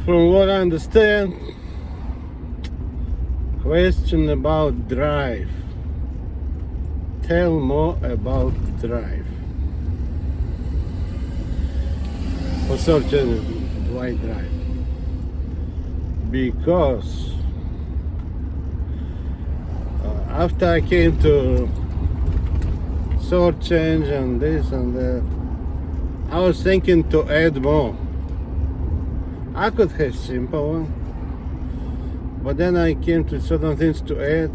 From what I understand, question about drive. Tell more about drive. For search engine, why drive? Because after I came to search engine, this and that, I was thinking to add more. I could have simple one, but then I came to certain things to add,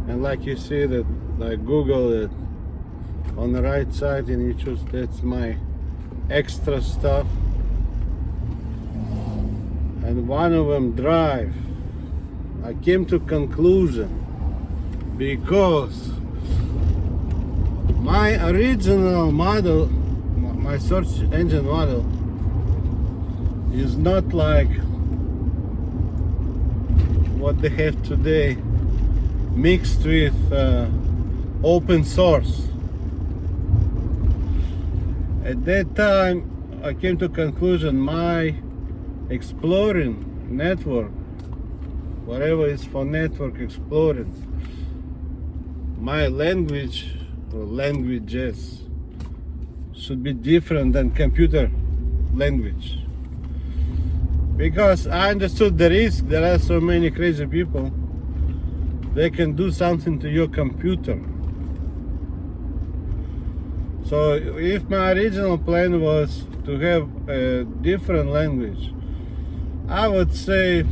and like you see that, like Google it on the right side, and you choose that's my extra stuff, and one of them drive. I came to conclusion because my original model, my search engine model, is not like what they have today, mixed with open source. At that time, I came to conclusion my exploring network, whatever is for network exploring, my language or languages should be different than computer language. Because I understood the risk, there are so many crazy people, they can do something to your computer. So if my original plan was to have a different language, I would say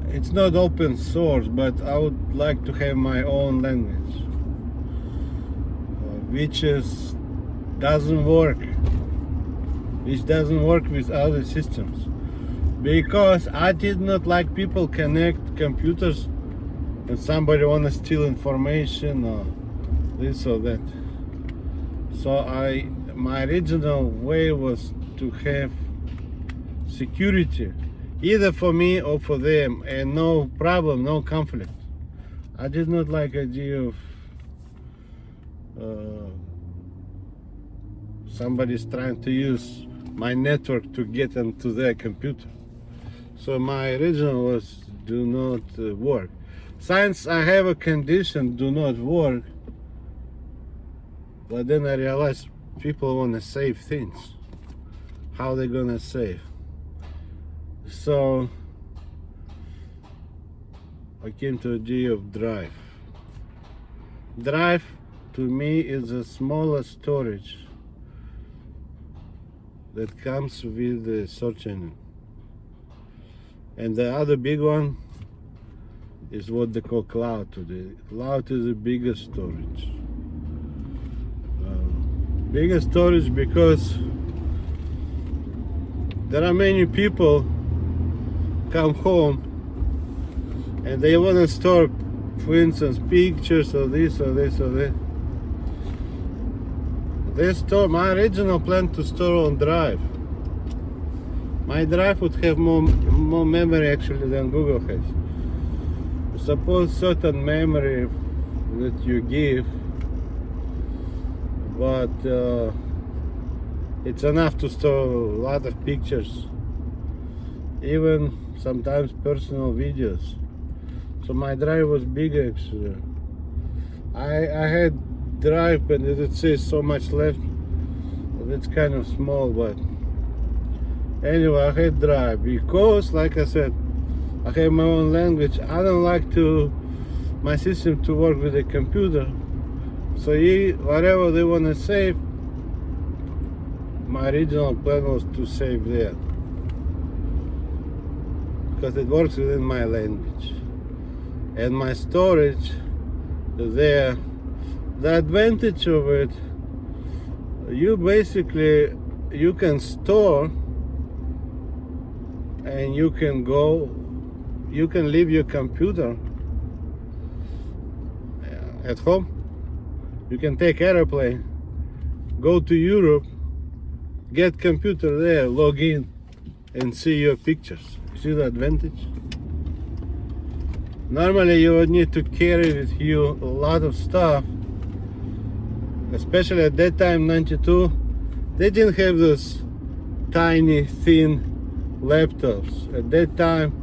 it's not open source, but I would like to have my own language, which doesn't work with other systems, because I did not like people connect computers and somebody want to steal information or this or that. So my original way was to have security, either for me or for them, and no problem, no conflict. I did not like the idea of somebody's trying to use my network to get into their computer. So my original was do not work. Since I have a condition do not work, but then I realized people want to save things. How they gonna save? So I came to the idea of drive. Drive to me is a smaller storage that comes with the search engine. And the other big one is what they call cloud today. Cloud is the biggest storage. Biggest storage because there are many people come home and they want to store, for instance, pictures or this or this or that. They store, my original plan to store on drive. My drive would have more memory actually than Google has. Suppose certain memory that you give, but it's enough to store a lot of pictures, even sometimes personal videos. So my drive was big actually. I had drive, but it says so much left. It's kind of small, but anyway, I had drive because, like I said, I have my own language. I don't like my system to work with a computer. So whatever they want to save, my original plan was to save there, because it works within my language and my storage there. The advantage of it, you can store and you can leave your computer at home. You can take airplane, go to Europe, get computer there, log in and see your pictures. See the advantage? Normally you would need to carry with you a lot of stuff, especially at that time, 92. They didn't have this tiny, thin laptops. At that time,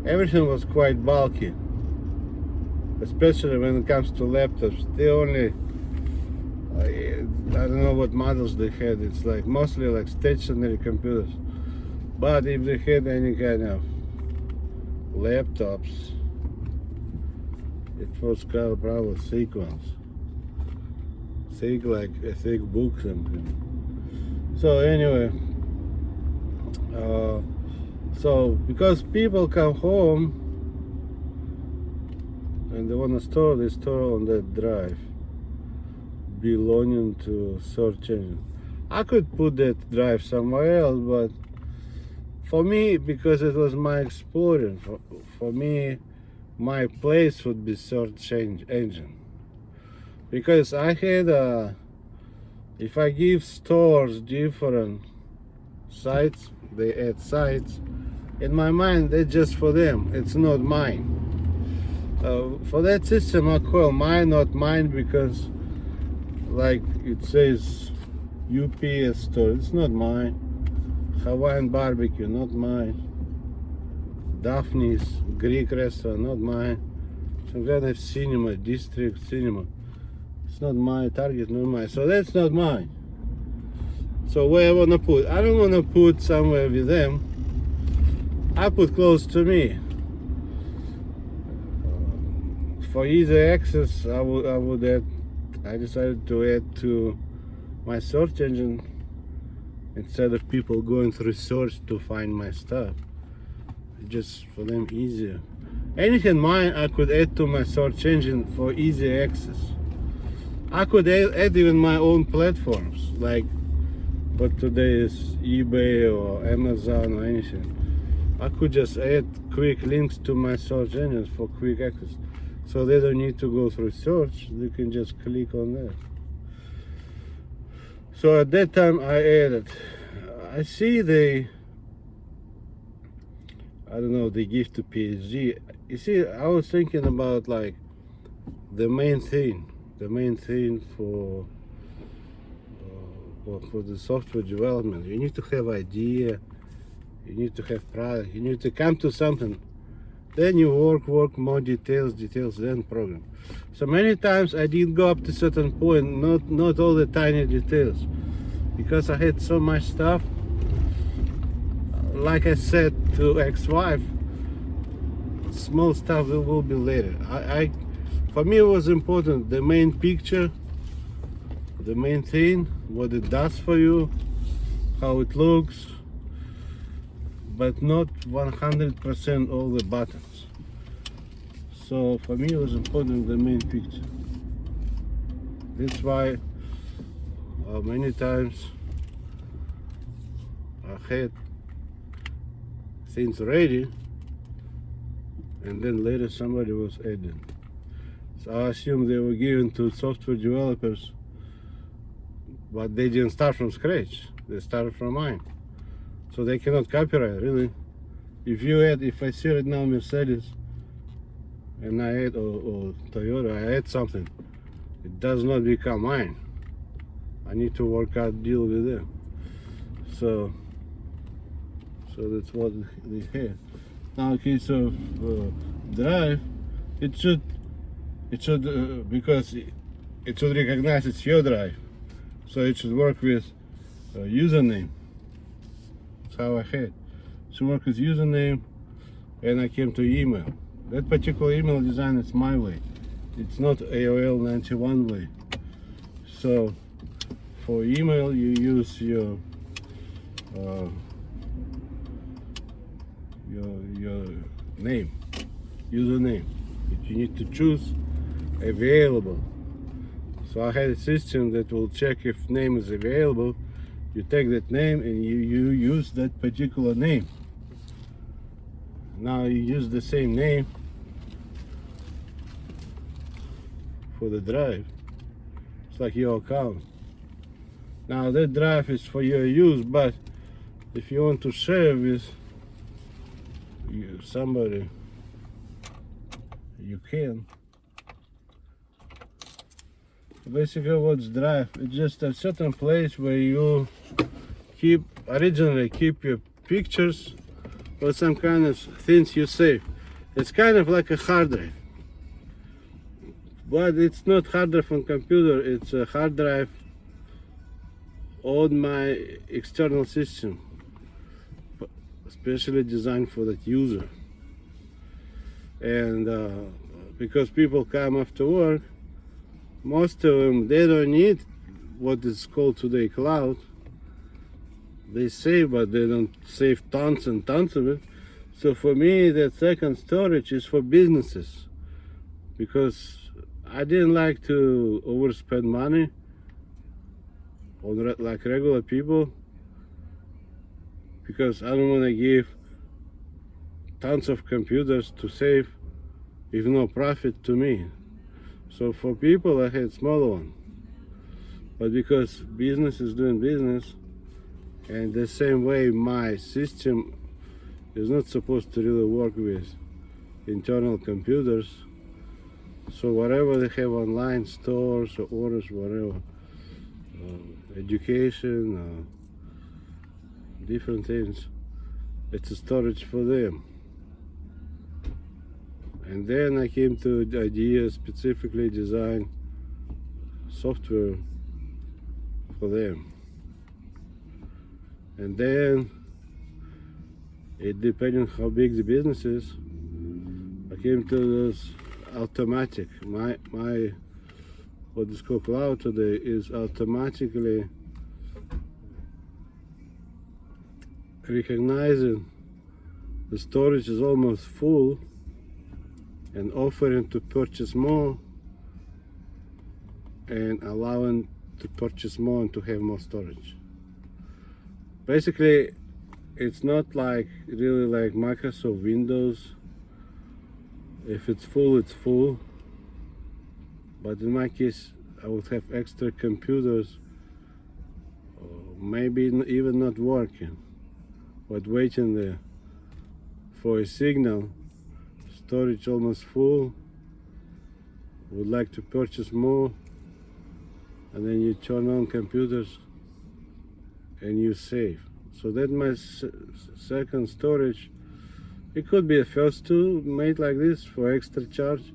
everything was quite bulky, especially when it comes to laptops. They only, I don't know what models they had. It's like mostly like stationary computers. But if they had any kind of laptops, it was called probably thick ones. Thick, like a thick book something. So anyway, so because people come home and they want to store, they store on that drive belonging to search engine. I could put that drive somewhere else, but for me, because it was my exploring, for me, my place would be search engine. Because I had if I give stores different sites, they add sites. In my mind, it's just for them. It's not mine. For that system, I call mine not mine because, like it says, UPS store. It's not mine. Hawaiian barbecue, not mine. Daphne's Greek restaurant, not mine. Some kind of cinema, district cinema. It's not my Target, not mine. So that's not mine. So where I wanna put? I don't wanna put somewhere with them. I put close to me. For easy access, I would add. I decided to add to my search engine instead of people going through search to find my stuff. Just for them easier. Anything mine, I could add to my search engine for easy access. I could add even my own platforms, like what today is eBay or Amazon or anything. I could just add quick links to my search engines for quick access. So they don't need to go through search, they can just click on that. So at that time I added, I see they give to PSG. You see, I was thinking about like the main thing for the software development. You need to have idea, you need to have product, you need to come to something. Then you work more details, then program. So many times I did go up to a certain point, not all the tiny details, because I had so much stuff. Like I said to ex-wife, small stuff will be later. For me it was important the main picture, the main thing, what it does for you, how it looks, but not 100% all the buttons. So for me it was important the main picture. That's why many times I had things ready and then later somebody was adding. So I assume they were given to software developers, but they didn't start from scratch, they started from mine. So they cannot copyright, really. If I see right now Mercedes and I add, or Toyota, I add something, it does not become mine. I need to work out deal with them. So that's what they have. Now, in case of drive, it should because it should recognize it's your drive, so it should work with username. That's how I had. So work with username, and I came to email. That particular email design is my way. It's not AOL 91 way. So for email, you use your name, username. You need to choose available. So I had a system that will check if name is available. You take that name and you use that particular name. Now you use the same name for the drive. It's like your account. Now that drive is for your use, but if you want to share with somebody, you can. Basically what's drive? It's just a certain place where you originally keep your pictures or some kind of things you save. It's kind of like a hard drive, but it's not hard drive on computer. It's a hard drive on my external system, especially designed for that user. And because people come after work, most of them, they don't need what is called today cloud. They save, but they don't save tons and tons of it. So for me, that second storage is for businesses, because I didn't like to overspend money on like regular people, because I don't want to give tons of computers to save with no profit to me. So for people, I had smaller one, but because business is doing business, and the same way my system is not supposed to really work with internal computers, so whatever they have online, stores or orders, whatever, education, different things, it's a storage for them. And then I came to the idea, specifically design software for them. And then, it depending on how big the business is, I came to this automatic. My what is called cloud today is automatically recognizing the storage is almost full and offering to purchase more and allowing to purchase more and to have more storage. Basically, it's not like really like Microsoft Windows. If it's full, it's full. But in my case, I would have extra computers, maybe even not working, but waiting there for a signal. Storage almost full, would like to purchase more, and then you turn on computers and you save. So that's my second storage. It could be a first two made like this for extra charge.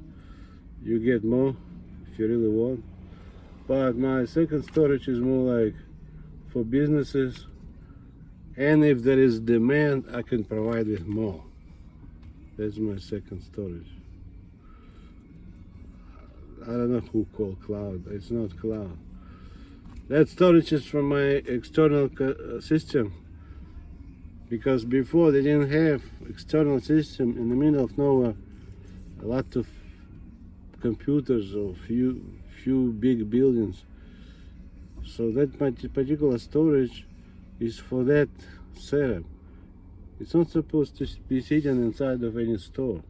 You get more if you really want. But my second storage is more like for businesses, and if there is demand, I can provide with more. That's my second storage. I don't know who called cloud. It's not cloud. That storage is from my external system, because before they didn't have external system in the middle of nowhere. A lot of computers or few big buildings. So that particular storage is for that setup. It's not supposed to be sitting inside of any store.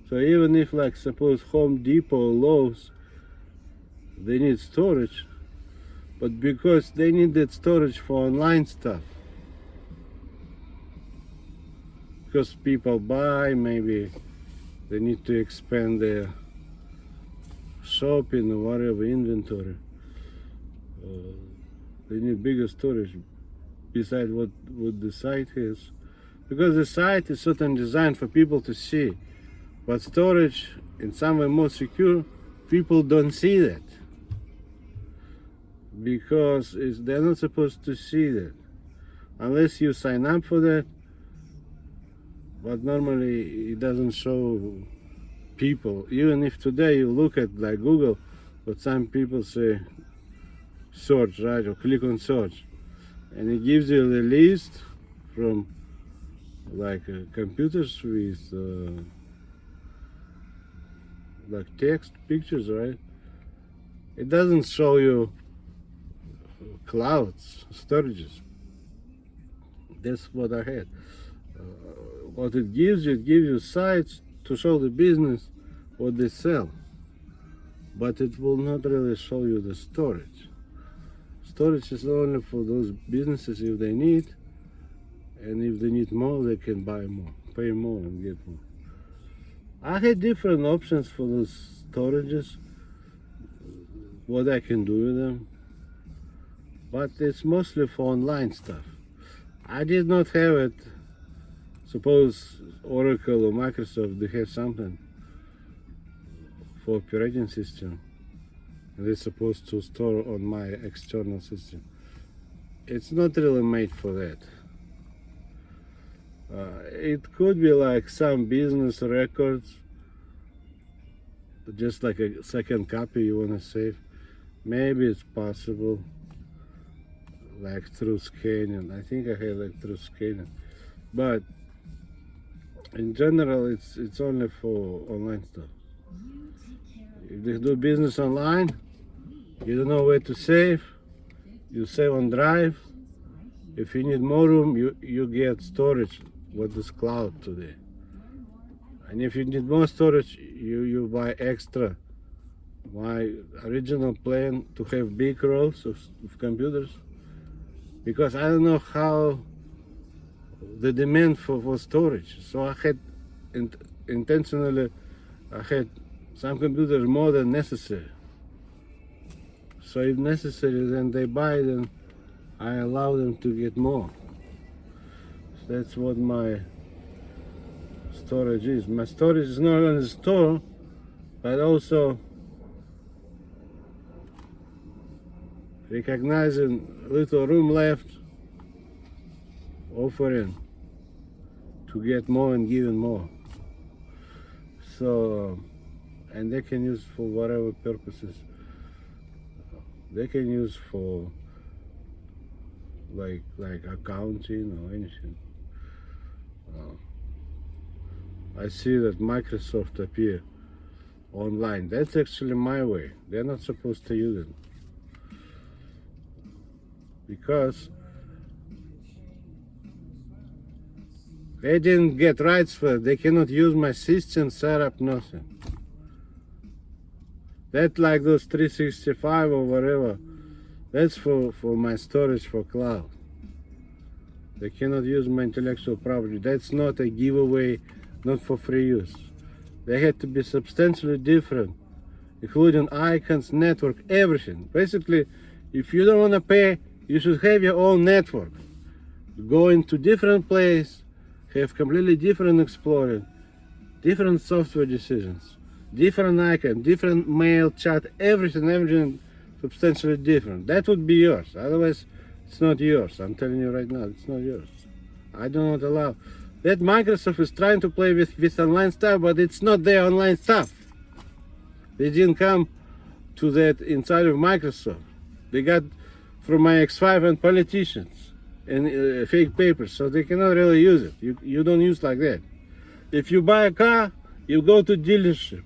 So even if, like, suppose Home Depot or Lowe's, they need storage, but because they need that storage for online stuff, because people buy, maybe they need to expand their shopping or whatever inventory, they need bigger storage besides what the site has, because the site is certainly designed for people to see, but storage in some way more secure, people don't see that, because they're not supposed to see that unless you sign up for that. But normally it doesn't show people. Even if today you look at like Google, but some people say search, right, or click on search, and it gives you the list from like computers with like text, pictures, right? It doesn't show you clouds, storages. That's what I had. What it gives you sites to show the business what they sell, but it will not really show you the storage. Storage is only for those businesses if they need, and if they need more, they can buy more, pay more and get more. I had different options for those storages, what I can do with them, but it's mostly for online stuff. I did not have it. Suppose Oracle or Microsoft, they have something for operating system. They're supposed to store on my external system. It's not really made for that. It could be like some business records, just like a second copy you want to save. Maybe it's possible, like through scanning. I think I have like through scanning, but in general, it's only for online stuff. If they do business online, you don't know where to save. You save on Drive. If you need more room, you get storage. What is cloud today? And if you need more storage, you buy extra. My original plan to have big rolls of computers, because I don't know how the demand for storage. So I had intentionally, I had some computers more than necessary. So if necessary, then they buy it and I allow them to get more. So that's what my storage is. My storage is not only store, but also recognizing little room left, offering to get more and giving more. So, and they can use for whatever purposes. They can use for like accounting or anything. I see that Microsoft appear online. That's actually my way. They're not supposed to use it, because they didn't get rights for it. They cannot use my system, setup, nothing. That like those 365 or whatever, that's for my storage for cloud. They cannot use my intellectual property. That's not a giveaway, not for free use. They had to be substantially different, including icons, network, everything. Basically, if you don't want to pay, you should have your own network. Go into different place, have completely different exploring, different software decisions, different icon, different mail, chat, everything substantially different. That would be yours. Otherwise, it's not yours. I'm telling you right now, it's not yours. I do not allow. That Microsoft is trying to play with online stuff, but it's not their online stuff. They didn't come to that inside of Microsoft. They got from my X5 and politicians and fake papers, so they cannot really use it. You don't use like that. If you buy a car, you go to dealership.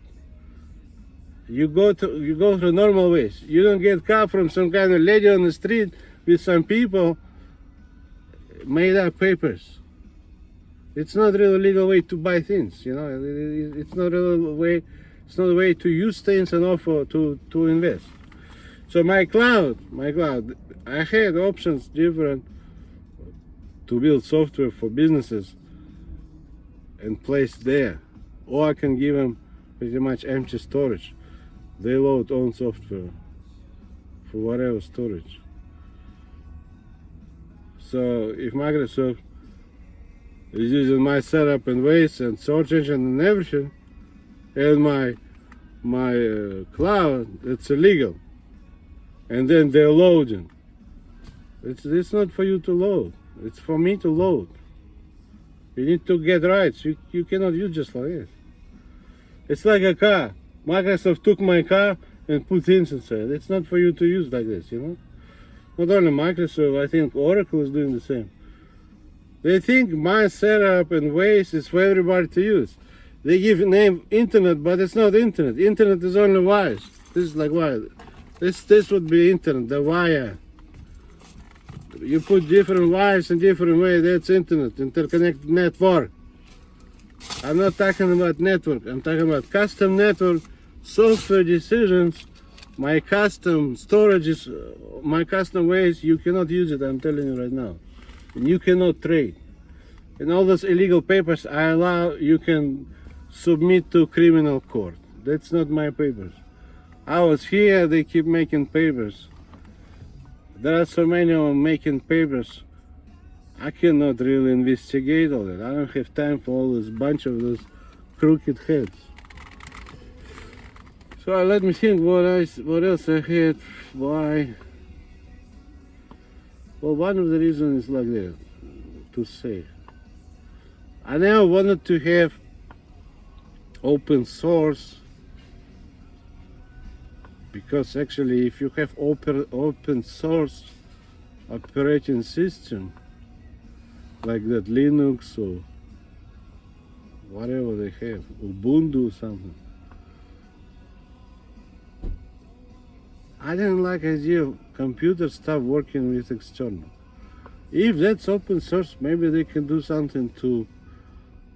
You go through normal ways. You don't get car from some kind of lady on the street with some people made up papers. It's not really a legal way to buy things, you know. It's not really a way. It's not a way to use things and offer to invest. So my cloud, I had options different to build software for businesses and place there, or I can give them pretty much empty storage. They load own software for whatever storage. So if Microsoft is using my setup and ways and search engine and everything, and my cloud, it's illegal. And then they're loading. It's not for you to load. It's for me to load. You need to get rights. You cannot use just like this. It's like a car. Microsoft took my car and put things inside. It's not for you to use like this, you know. Not only Microsoft, I think Oracle is doing the same. They think my setup and ways is for everybody to use. They give a name internet, but it's not internet. Internet is only wires. This is like wire. This would be internet, the wire. You put different wires in different ways, that's internet, interconnected network. I'm not talking about network, I'm talking about custom network, software decisions, my custom storages, my custom ways. You cannot use it, I'm telling you right now. And you cannot trade. And all those illegal papers I allow, you can submit to criminal court. That's not my papers. I was here, they keep making papers. There are so many of them making papers. I cannot really investigate all that. I don't have time for all this bunch of those crooked heads. So let me think what else I had. Why? Well, one of the reasons is like that, to say. I never wanted to have open source, because actually if you have open source operating system like that, Linux or whatever they have, Ubuntu or something, I didn't like the idea of computers start working with external. If that's open source, maybe they can do something to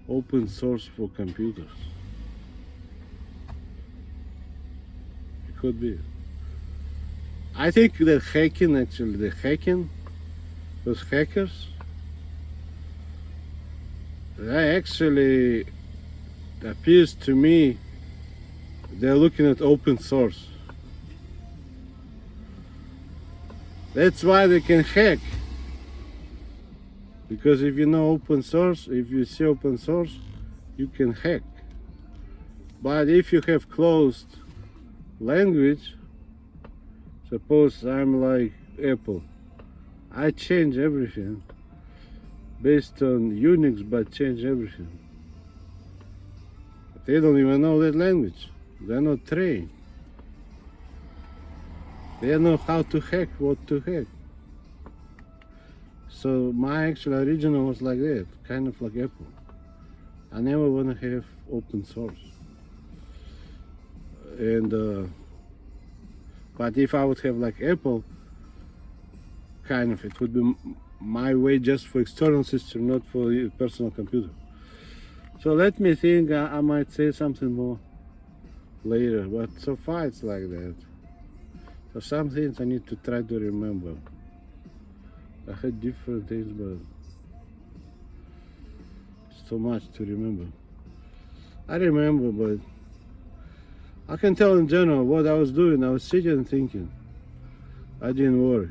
open source for computers. It could be. I think that those hackers, they actually appears to me they're looking at open source. That's why they can hack. Because if you know open source, if you see open source, you can hack. But if you have closed language, suppose I'm like Apple, I change everything based on Unix, but change everything. They don't even know that language. They're not trained. They don't know how to hack, what to hack. So my actual original was like that, kind of like Apple. I never want to have open source. And but if I would have like Apple, kind of, it would be my way just for external system, not for the personal computer. So let me think. I might say something more later, but so far it's like that. So some things I need to try to remember. I had different things, but it's too much to remember. I remember, but I can tell in general what I was doing. I was sitting and thinking. I didn't work.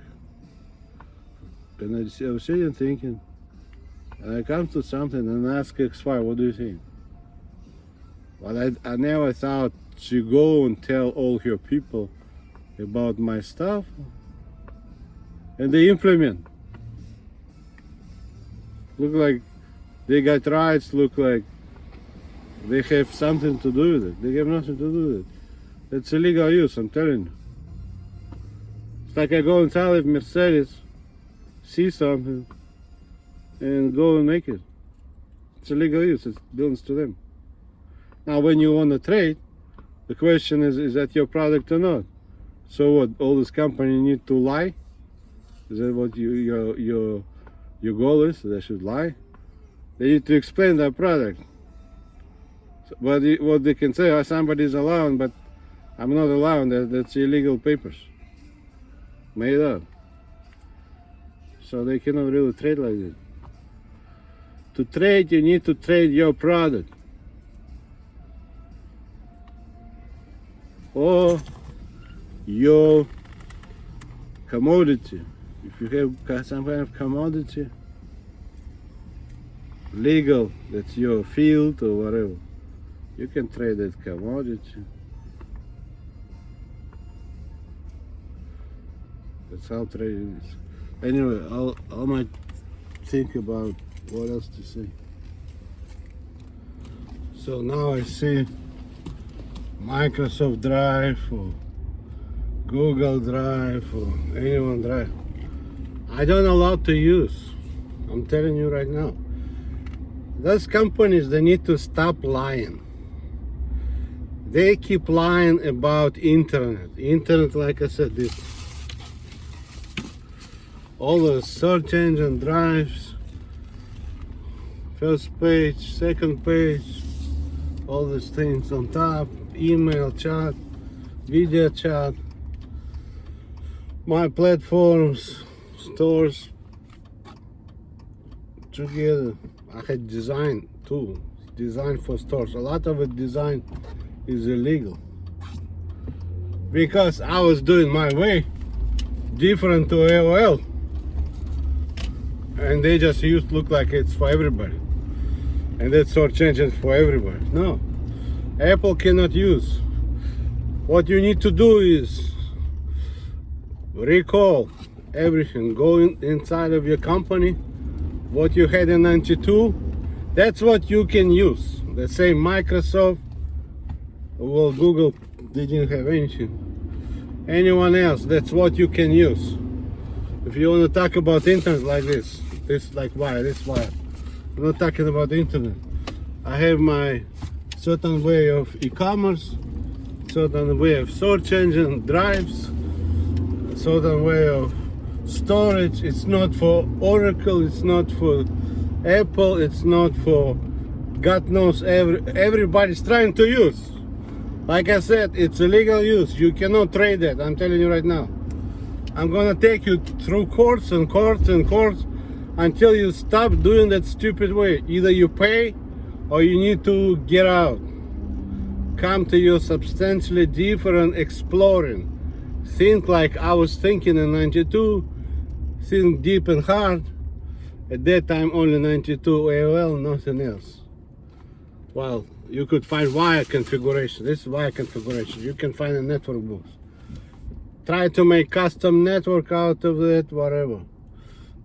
And I was sitting and thinking, and I come to something and ask X5, what do you think? Well, I never thought to go and tell all your people about my stuff, and they implement. Look like they got rights, look like they have something to do with it. They have nothing to do with it. It's illegal use, I'm telling you. It's like I go inside of Mercedes, see something, and go and make it. It's illegal use, it belongs to them. Now when you want to trade, the question is that your product or not? So what, all this company need to lie? Is that what your goal is? They should lie? They need to explain their product. So, but what they can say, somebody's allowed, but I'm not allowed, that's illegal papers. Made up. So they cannot really trade like that. To trade, you need to trade your product. Or your commodity. If you have some kind of commodity, legal, that's your field or whatever, you can trade that commodity. That's how trading is. Anyway, I might think about what else to say. So now I see Microsoft Drive or Google Drive or anyone Drive. I don't allow to use. I'm telling you right now. Those companies, they need to stop lying. They keep lying about internet. Internet, like I said, this. All the search engine drives, first page, second page, all these things on top, email chat, video chat, my platforms, stores together. I had design too, design for stores. A lot of it design is illegal because I was doing my way, different to AOL. and they just used to look like it's for everybody, and that search engine for everybody. No, Apple cannot use. What you need to do is recall everything, go inside of your company, what you had in 92, that's what you can use. The same Microsoft, well, Google didn't have anything. Anyone else, that's what you can use. If you want to talk about internet like this like wire, this wire. I'm not talking about internet. I have my certain way of e-commerce, certain way of search engine drives, certain way of storage. It's not for Oracle, it's not for Apple, it's not for God knows everybody's trying to use. Like I said, it's illegal use. You cannot trade that. I'm telling you right now. I'm gonna take you through courts and courts and courts until you stop doing that stupid way. Either you pay or you need to get out. Come to your substantially different exploring. Think like I was thinking in 92. Think deep and hard. At that time only 92 AOL, nothing else. Well, you could find wire configuration. This is wire configuration. You can find in network books. Try to make custom network out of it, whatever.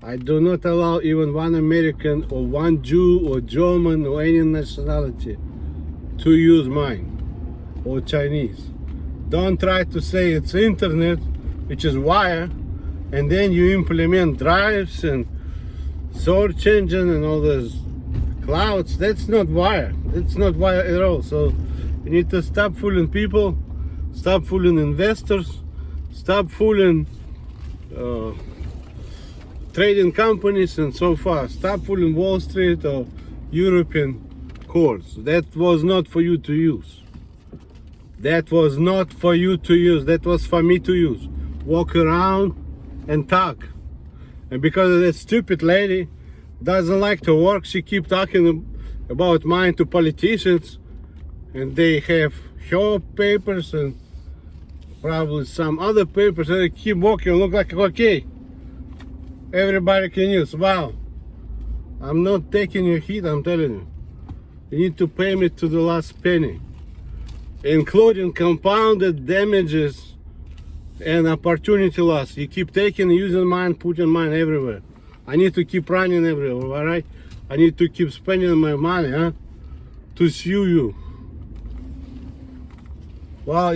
I do not allow even one American or one Jew or German or any nationality to use mine, or Chinese. Don't try to say it's internet, which is wire, and then you implement drives and search engine and all those clouds. That's not wire. It's not wire at all. So you need to stop fooling people, stop fooling investors, stop fooling trading companies and so far. Stop fooling Wall Street or European courts. That was not for you to use. That was not for you to use. That was for me to use. Walk around and talk. And because of that stupid lady doesn't like to work, she keep talking about mine to politicians, and they have her papers and probably some other papers, and they keep walking, look like okay, everybody can use. Wow, I'm not taking your heat, I'm telling you. You need to pay me to the last penny, including compounded damages and opportunity loss. You keep taking, using mine, putting mine everywhere. I need to keep running everywhere, all right? I need to keep spending my money, huh? To sue you. Well,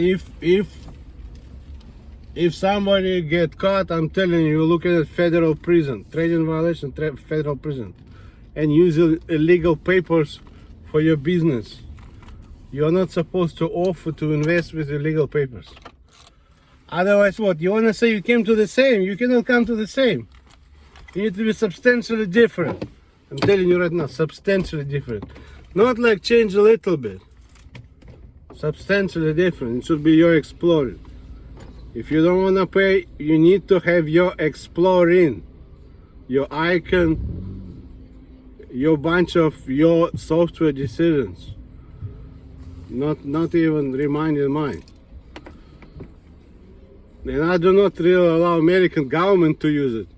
if somebody get caught, I'm telling you, you're looking at federal prison, trading violation, federal prison, and using illegal papers for your business. You're not supposed to offer to invest with illegal papers. Otherwise, what? You want to say you came to the same? You cannot come to the same. You need to be substantially different. I'm telling you right now, substantially different. Not like change a little bit. Substantially different. It should be your exploring. If you don't want to pay, you need to have your exploring, your icon, your bunch of your software decisions. Not even reminding mine. And I do not really allow American government to use it.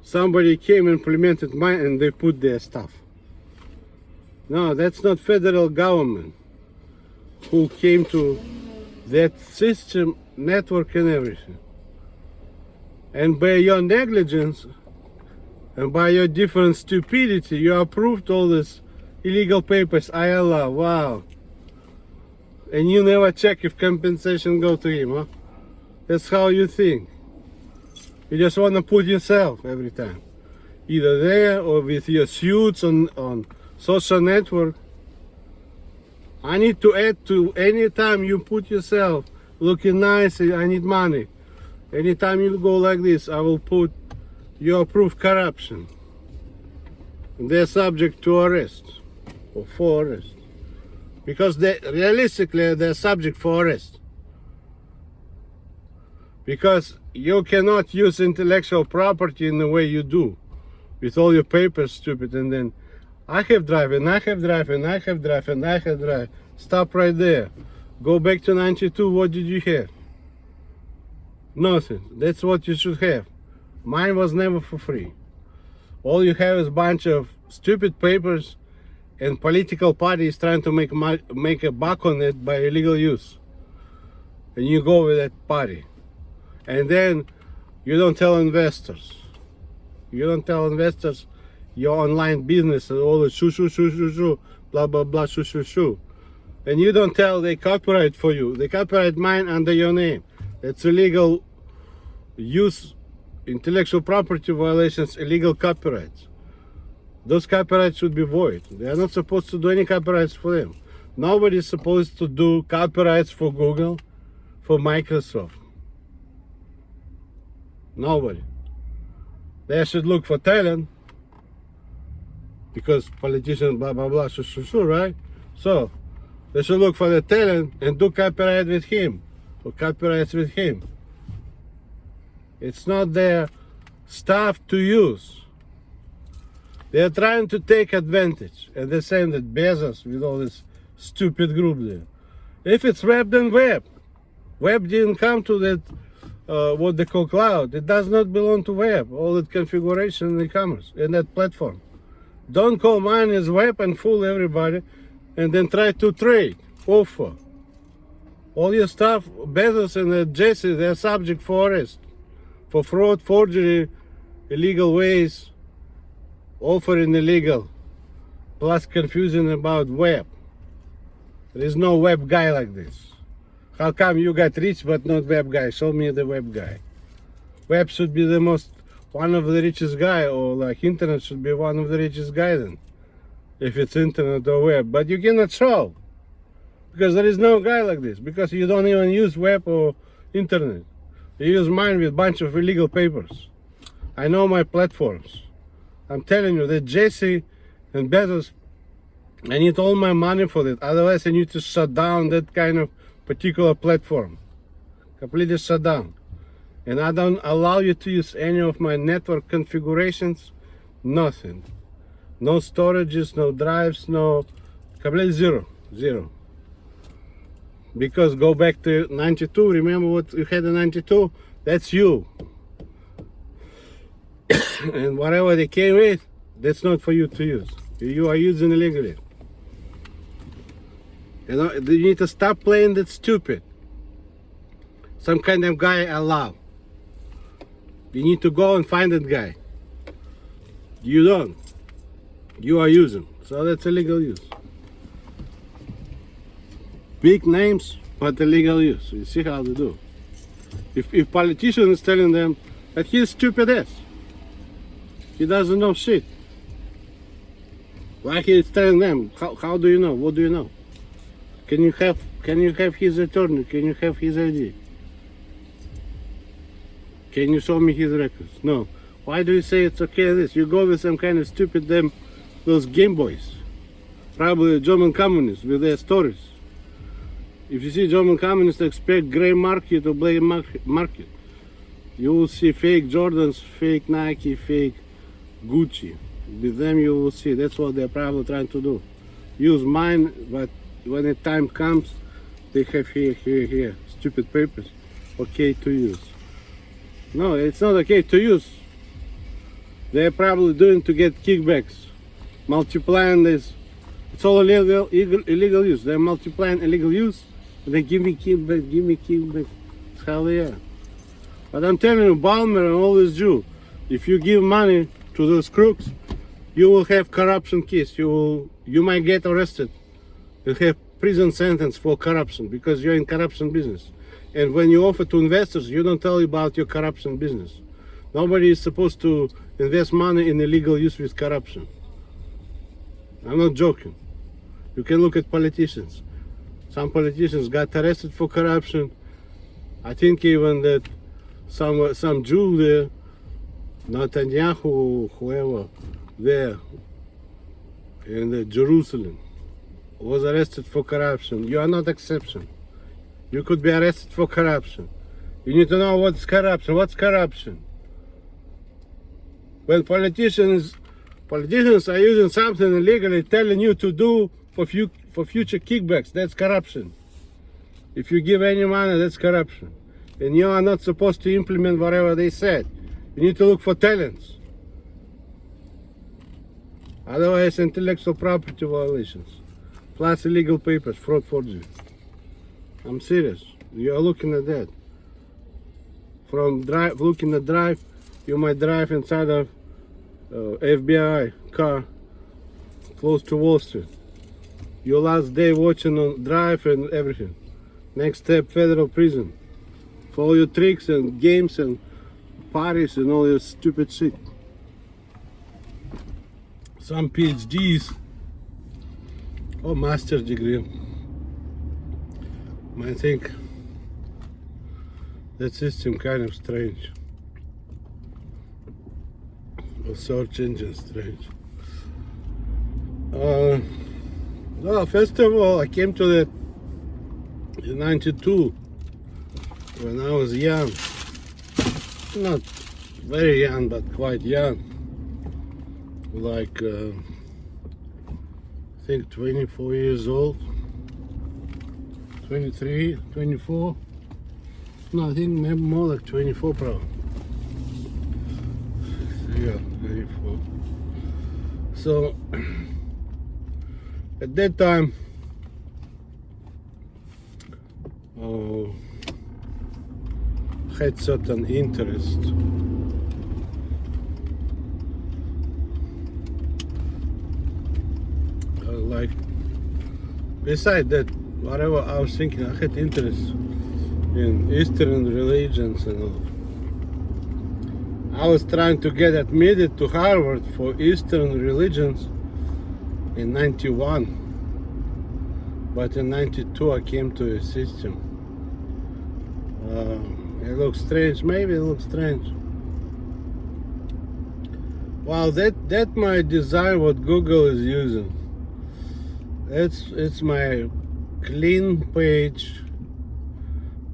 Somebody came and implemented mine and they put their stuff. No, that's not federal government who came to that system, network and everything. And by your negligence and by your different stupidity, you approved all this illegal papers I allow. Wow. And you never check if compensation go to him, huh? That's how you think. You just want to put yourself every time. Either there or with your suits on social network. I need to add to any time you put yourself looking nice, I need money. Anytime you go like this, I will put you approve corruption. And they're subject to arrest or for arrest. Because realistically they're subject for arrest. Because you cannot use intellectual property in the way you do. With all your papers, stupid, and then I have drive, and I have drive, and I have drive, and I have drive. Stop right there. Go back to 92, what did you have? Nothing. That's what you should have. Mine was never for free. All you have is a bunch of stupid papers and political parties trying to make a buck on it by illegal use. And you go with that party. And then you don't tell investors. You don't tell investors your online business and all the shoo, blah, blah, blah, shoo. And you don't tell they copyright for you. They copyright mine under your name. It's illegal use, intellectual property violations, illegal copyrights. Those copyrights should be void. They are not supposed to do any copyrights for them. Nobody is supposed to do copyrights for Google, for Microsoft. Nobody. They should look for talent, because politicians, blah, blah, blah, right? So, they should look for the talent and do copyright with him, or copyrights with him. It's not their stuff to use. They're trying to take advantage, and they're saying that Bezos, with all this stupid group there. If it's web, then web. Web didn't come to that, what they call cloud. It does not belong to web, all that configuration in e-commerce, in that platform. Don't call mine as web and fool everybody, and then try to trade, offer. All your stuff, Bezos and Jesse, they're subject for arrest, for fraud, forgery, illegal ways, offering illegal, plus confusion about web. There is no web guy like this. How come you got rich but not web guy? Show me the web guy. Web should be the most, one of the richest guy, or like internet should be one of the richest guy then, if it's internet or web. But you cannot show, because there is no guy like this, because you don't even use web or internet. You use mine with a bunch of illegal papers. I know my platforms. I'm telling you that Jesse and Bezos, I need all my money for that. Otherwise I need to shut down that kind of particular platform. Completely shut down. And I don't allow you to use any of my network configurations. Nothing. No storages, no drives, no, completely zero. Because go back to 92, remember what you had in 92? That's you. And whatever they came with, that's not for you to use. You are using illegally. You know, you need to stop playing that stupid. Some kind of guy I love. You need to go and find that guy. You don't. You are using. So that's illegal use. Big names, but illegal use. You see how they do. If politician is telling them that he's stupid ass, he doesn't know shit. Why he is telling them? How do you know? What do you know? Can you have his attorney? Can you have his ID? Can you show me his records? No. Why do you say it's okay this? You go with some kind of stupid those Game Boys. Probably German communists with their stories. If you see German communists, expect gray market or black market. You will see fake Jordans, fake Nike, fake Gucci. With them you will see. That's what they're probably trying to do. Use mine, but when the time comes, they have here, stupid papers, okay to use. No, it's not okay to use. They're probably doing to get kickbacks. Multiplying this. It's all illegal use. They're multiplying illegal use, and they give me kickback. That's how they are. But I'm telling you, Balmer and all this Jew, if you give money to those crooks, you will have corruption case. You might get arrested. You have prison sentence for corruption because you're in corruption business. And when you offer to investors, you don't tell about your corruption business. Nobody is supposed to invest money in illegal use with corruption. I'm not joking. You can look at politicians. Some politicians got arrested for corruption. I think even that some Jew there, Netanyahu, whoever there in Jerusalem, was arrested for corruption. You are not exception. You could be arrested for corruption. You need to know what's corruption. What's corruption? When politicians are using something illegally, telling you to do for future kickbacks, that's corruption. If you give any money, that's corruption. And you are not supposed to implement whatever they said. You need to look for talents. Otherwise, intellectual property violations, plus illegal papers, fraud, forgery. I'm serious. You are looking at that. From looking at drive, you might drive inside of FBI car close to Wall Street. Your last day watching on drive and everything. Next step, federal prison. For all your tricks and games and parties and all your stupid shit. Some PhDs or master's degree might think that system kind of strange. Or search engine strange. Well, first of all, I came to that in 92 when I was young. Not very young, but quite young. Like, I think 24 years old. 23, 24. No, I think maybe more like 24 probably. Yeah, 24. So, at that time, had certain interest. Like, beside that, whatever I was thinking, I had interest in Eastern religions and all. I was trying to get admitted to Harvard for Eastern religions in 91, but in 92 I came to a system. It looks strange, maybe it looks strange. Well, that my design what Google is using. It's my clean page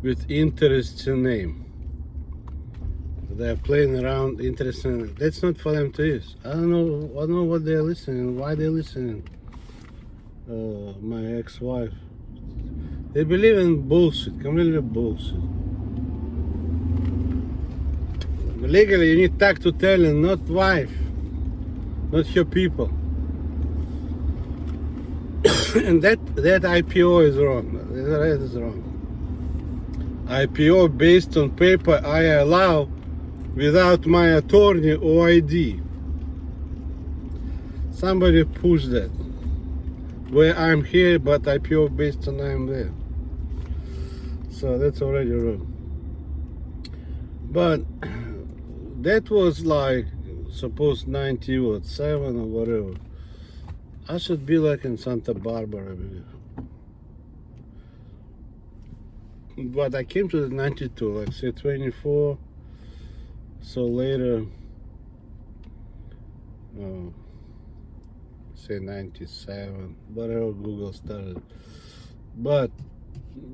with interesting name. They're playing around, interesting. That's not for them to use. I don't know what they're listening, why they're listening. My ex-wife. They believe in bullshit, completely bullshit. Legally, you need tax to tell and not wife, not your people. And that IPO is wrong. That is wrong. IPO based on paper I allow without my attorney or ID. Somebody pushed that. Where I'm here, but IPO based on I'm there. So that's already wrong. But that was like, suppose 97 or whatever. I should be like in Santa Barbara, I believe. But I came to the 92, like say 24. So later, say 97, whatever Google started. But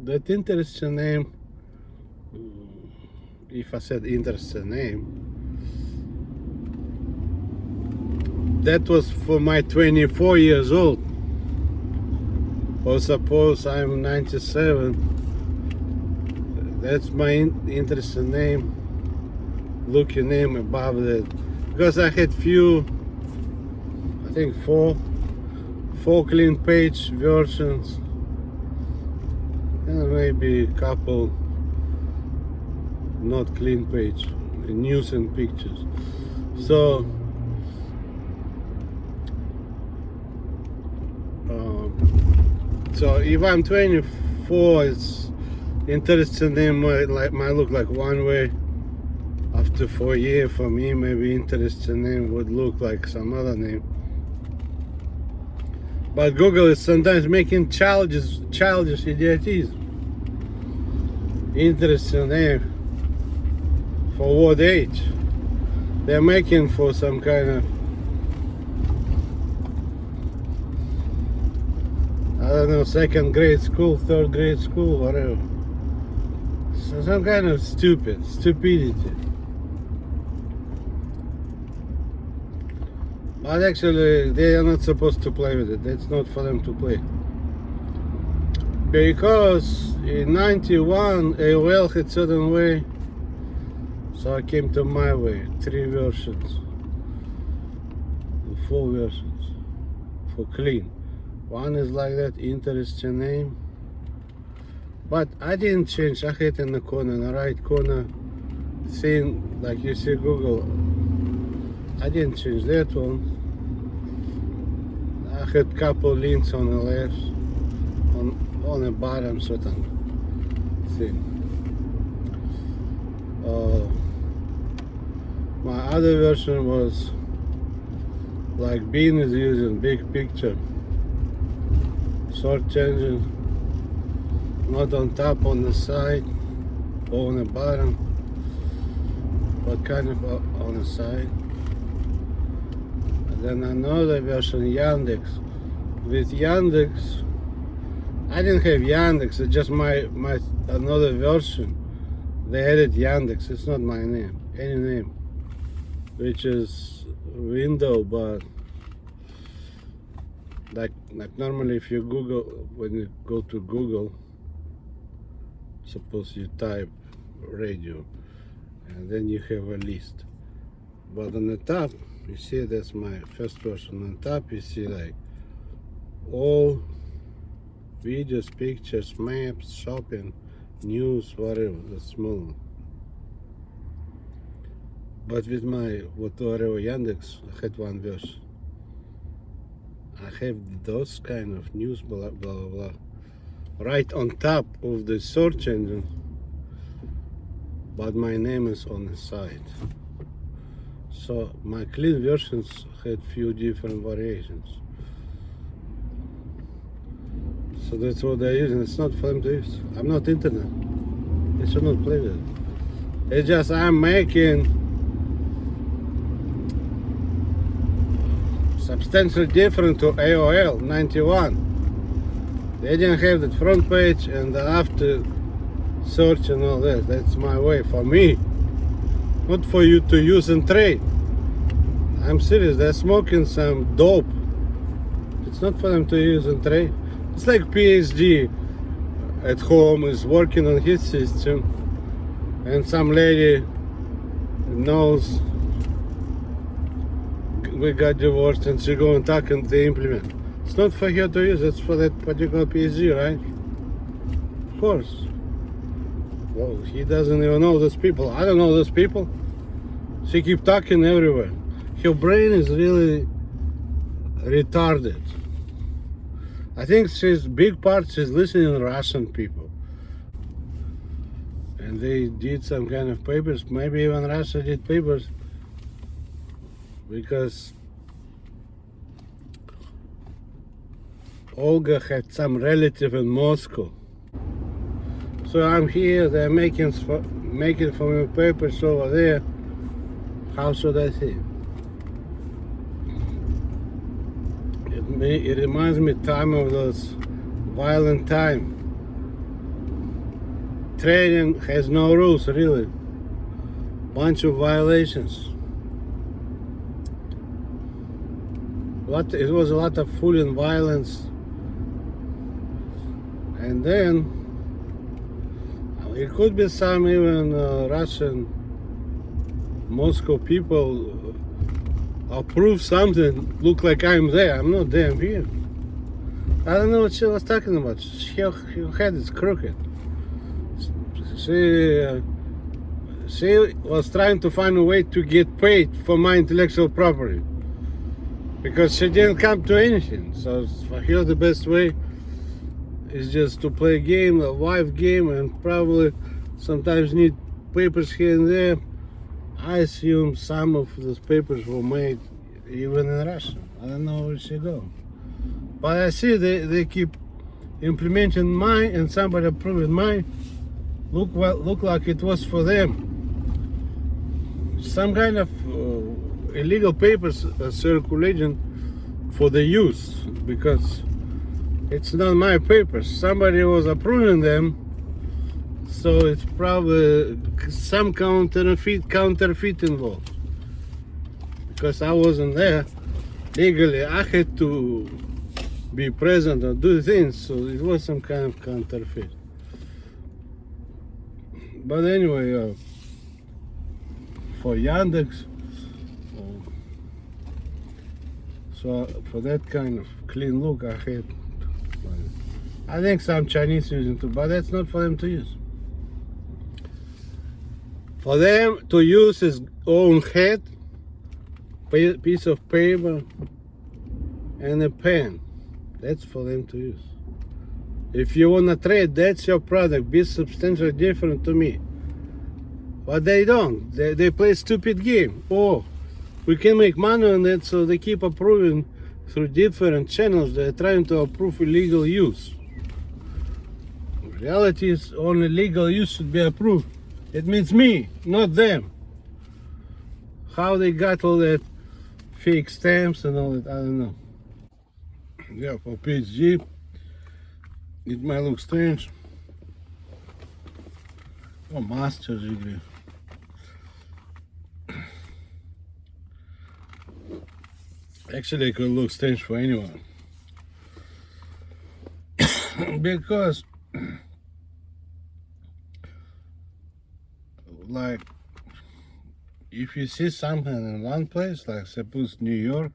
that interesting name, if I said interesting name, that was for my 24 years old. Or suppose I'm 97. That's my interesting name. Look your name above that. Because I had few, I think four clean page versions. And maybe a couple not clean page, news and pictures. So if I'm 24, it's interesting name might look like one way. After 4 years, for me, maybe interesting name would look like some other name. But Google is sometimes making childish idiotism. Interesting name. For what age? They're making for some kind of, I don't know, second grade school, third grade school, whatever. So some kind of stupidity. But actually, they are not supposed to play with it. That's not for them to play. Because in 91, AOL had certain way, so I came to my way. 3 versions. 4 versions for clean. One is like that, interesting name. But I didn't change. I had in the corner, in the right corner, thing like you see Google. I didn't change that one. I had couple links on the left, on the bottom certain thing. My other version was like Bean is using big picture search engine, not on top, on the side or on the bottom, but kind of on the side. And then another version, Yandex. With Yandex, I didn't have Yandex, it's just my another version. They added Yandex, it's not my name, any name, which is window, but like normally if you Google, when you go to Google, suppose you type radio and then you have a list, but on the top you see that's my first version. On top you see like all videos, pictures, maps, shopping, news, whatever, the small one. But with my whatever Yandex, I had one version. I have those kind of news, blah blah blah, right on top of the search engine, but my name is on the side. So my clean versions had few different variations. So that's what I use, and it's not fun to use. I'm not internet. I should not play with it. It's just I'm making substantially different to AOL 91. They didn't have the front page and the after search and all that. That's my way for me, not for you to use and trade. I'm serious, they're smoking some dope. It's not for them to use and trade. It's like PhD at home is working on his system and some lady knows we got divorced and she go and talk and they implement. It's not for her to use, it's for that particular PhD, right? Of course. Well, he doesn't even know those people. I don't know those people. She keep talking everywhere. Her brain is really retarded. I think she's big part she's listening to Russian people. And they did some kind of papers, maybe even Russia did papers, because Olga had some relative in Moscow. So I'm here, they're making for me papers over there. How should I say? It reminds me time of those violent time. Trading has no rules, really. Bunch of violations. It was a lot of fooling violence. And then it could be some even Russian Moscow people approve something, look like I'm there. I'm not there, I'm here. I don't know what she was talking about. Her head is crooked. She was trying to find a way to get paid for my intellectual property, because she didn't come to anything. So for her the best way is just to play a game, a live game, and probably sometimes need papers here and there. I assume some of those papers were made even in Russia. I don't know where she go. But I see they keep implementing mine, and somebody approved mine. Look like it was for them. Some kind of illegal papers are circulating for the use, because it's not my papers. Somebody was approving them, so it's probably some counterfeit involved. Because I wasn't there legally, I had to be present and do things, so it was some kind of counterfeit. But anyway, for Yandex, So for that kind of clean look, I think some Chinese using too, but that's not for them to use. For them to use his own head, piece of paper, and a pen. That's for them to use. If you wanna trade, that's your product. Be substantially different to me. But they don't. They play stupid game. Oh, we can make money on it, so they keep approving through different channels. They're trying to approve illegal use. Reality is only legal use should be approved. It means me, not them. How they got all that fake stamps and all that, I don't know. Yeah, for PhD, it might look strange. Oh, master's degree. Actually, it could look strange for anyone. Because, like, if you see something in one place, like suppose New York,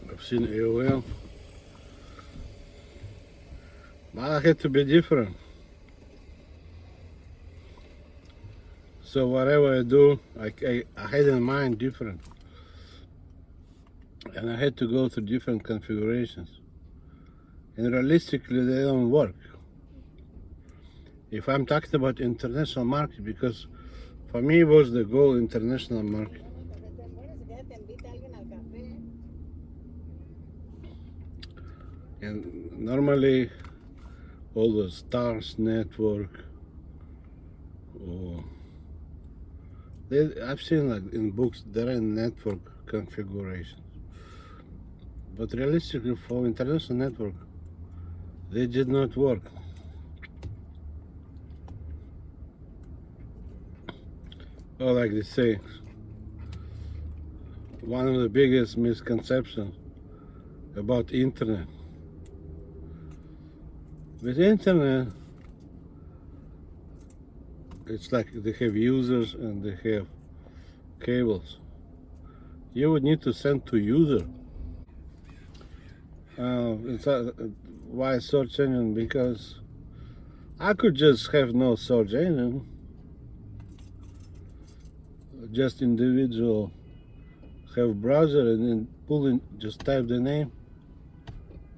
I've seen AOL, but I had to be different. So whatever I do, I had in mind different. And I had to go through different configurations. And realistically, they don't work. If I'm talking about international market, because for me was the goal international market. And normally all the Stars Network, or I've seen like in books there are network configurations. But realistically for international network, they did not work. Or like they say, one of the biggest misconceptions about internet. With internet, it's like they have users and they have cables. You would need to send to user. It's why search engine? Because I could just have no search engine, just individual have browser and then pull in, just type the name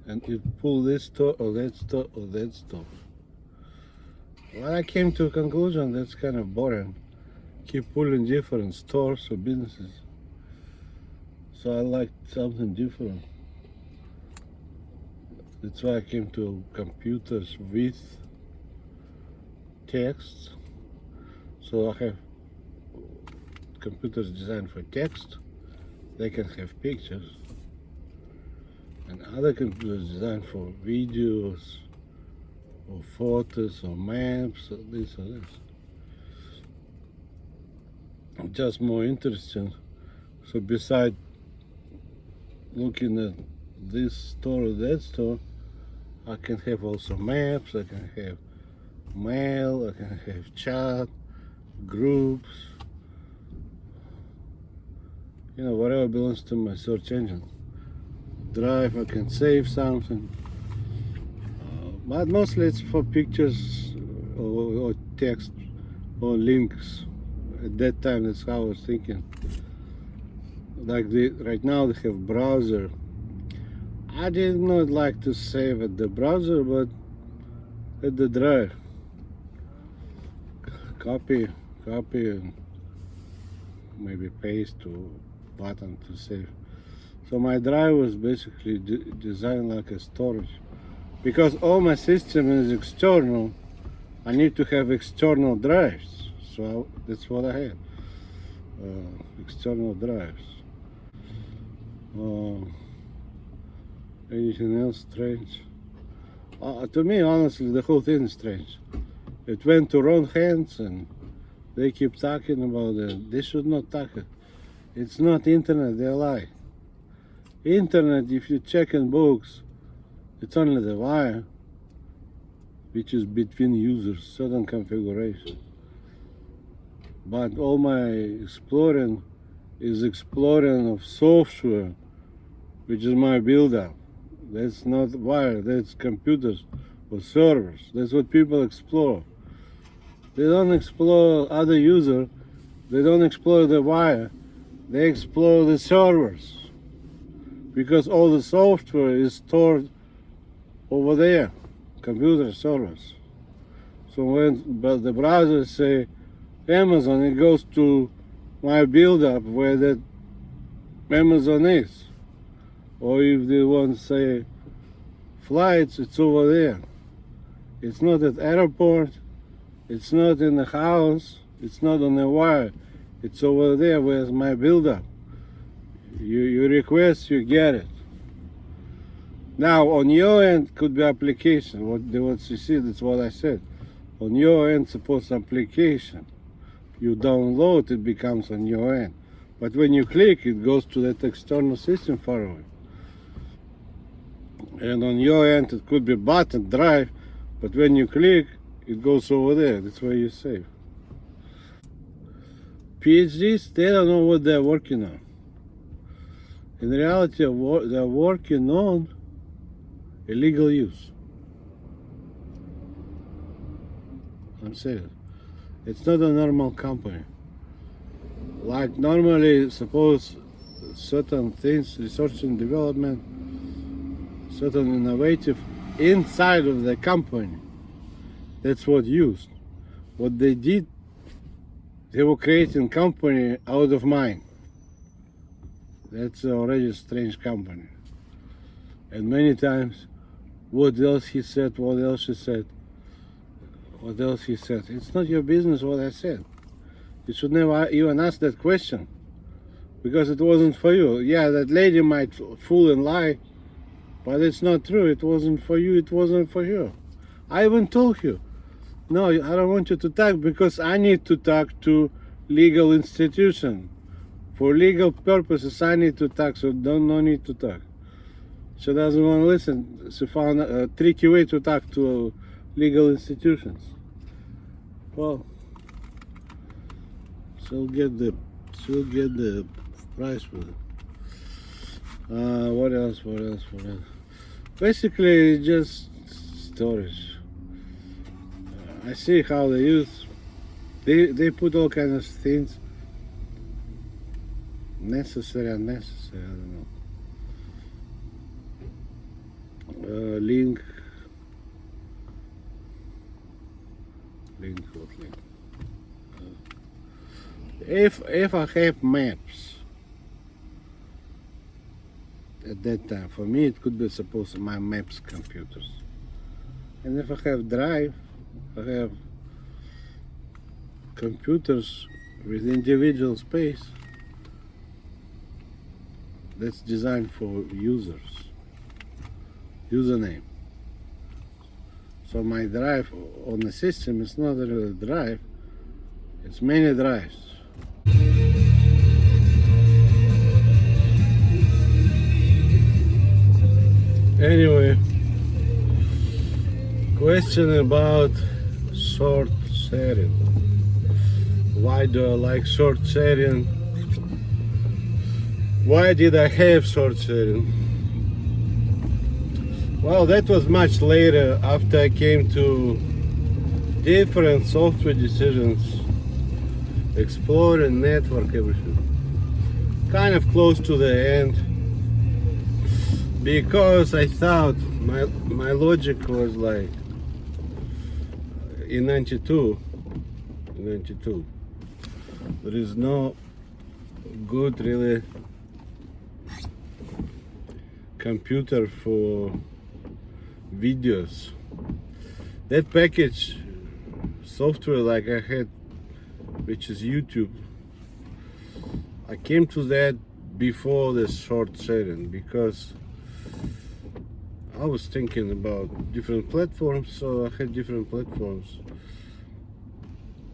and it pull this store or that store or that store. Well, I came to a conclusion that's kind of boring. Keep pulling different stores or businesses. So I liked something different. That's why I came to computers with text. So I have computers designed for text. They can have pictures. And other computers designed for videos or photos or maps or this or this. Just more interesting. So besides looking at this store or that store, I can have also maps, I can have mail, I can have chat, groups, you know, whatever belongs to my search engine. Drive, I can save something, but mostly it's for pictures or text or links. At that time, that's how I was thinking. Like right now they have browser. I did not like to save at the browser, but at the drive. Copy, and maybe paste to button to save. So my drive was basically designed like a storage. Because all my system is external, I need to have external drives. So that's what I had, external drives. Anything else strange? To me, honestly, the whole thing is strange. It went to wrong hands and they keep talking about it. They should not talk it. It's not internet, they lie. Internet, if you check in books, it's only the wire, which is between users, certain configuration. But all my exploring is exploring of software, which is my build-up. That's not wire, that's computers or servers. That's what people explore. They don't explore other user, they don't explore the wire, they explore the servers. Because all the software is stored over there, computer servers. So when the browsers say Amazon, it goes to my build-up where that Amazon is. Or if they want to say flights, it's over there. It's not at airport, it's not in the house, it's not on the wire. It's over there where's my build-up. You request, you get it. Now on your end could be application. What you see, that's what I said. On your end, suppose application. You download, it becomes on your end. But when you click, it goes to that external system far away. And on your end, it could be button, drive, but when you click, it goes over there. That's where you save. PhDs, they don't know what they're working on. In reality, they're working on illegal use. I'm serious. It's not a normal company. Like normally, suppose certain things, research and development, certain innovative inside of the company. That's what used. What they did, they were creating company out of mind. That's already a strange company. And many times, what else he said, what else she said, what else he said. It's not your business what I said. You should never even ask that question. Because it wasn't for you. Yeah, that lady might fool and lie, but it's not true. It wasn't for you, it wasn't for her. I even told you, no, I don't want you to talk because I need to talk to legal institution. For legal purposes, I need to talk, so no need to talk. She doesn't want to listen. She found a tricky way to talk to legal institutions. Well, she'll get the price for it. What else? Basically, just storage. I see how they use. They put all kinds of things. Necessary, unnecessary, I don't know. Link. If I have maps at that time, for me it could be supposed my maps computers. And if I have drive, I have computers with individual space that's designed for users, username. So my drive on the system is not really a drive, it's many drives. Anyway, question about short sharing. Why do I like short sharing? Why did I have short sharing? Well, that was much later, after I came to different software decisions, exploring network, everything. Kind of close to the end, because I thought my logic was like, in 92, there is no good really computer for videos. That package software like I had, which is YouTube, I came to that before the short sharing because I was thinking about different platforms, so I had different platforms.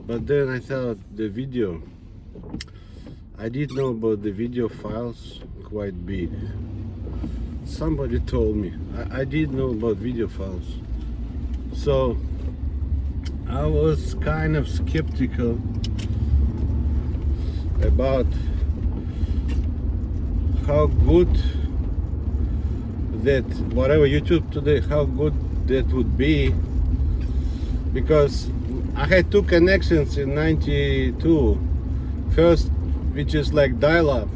But then I thought the video, I did know about the video files quite big. Somebody told me, I did know about video files. So I was kind of skeptical about how good that whatever YouTube today, how good that would be, because I had two connections in '92. First, which is like dial-up,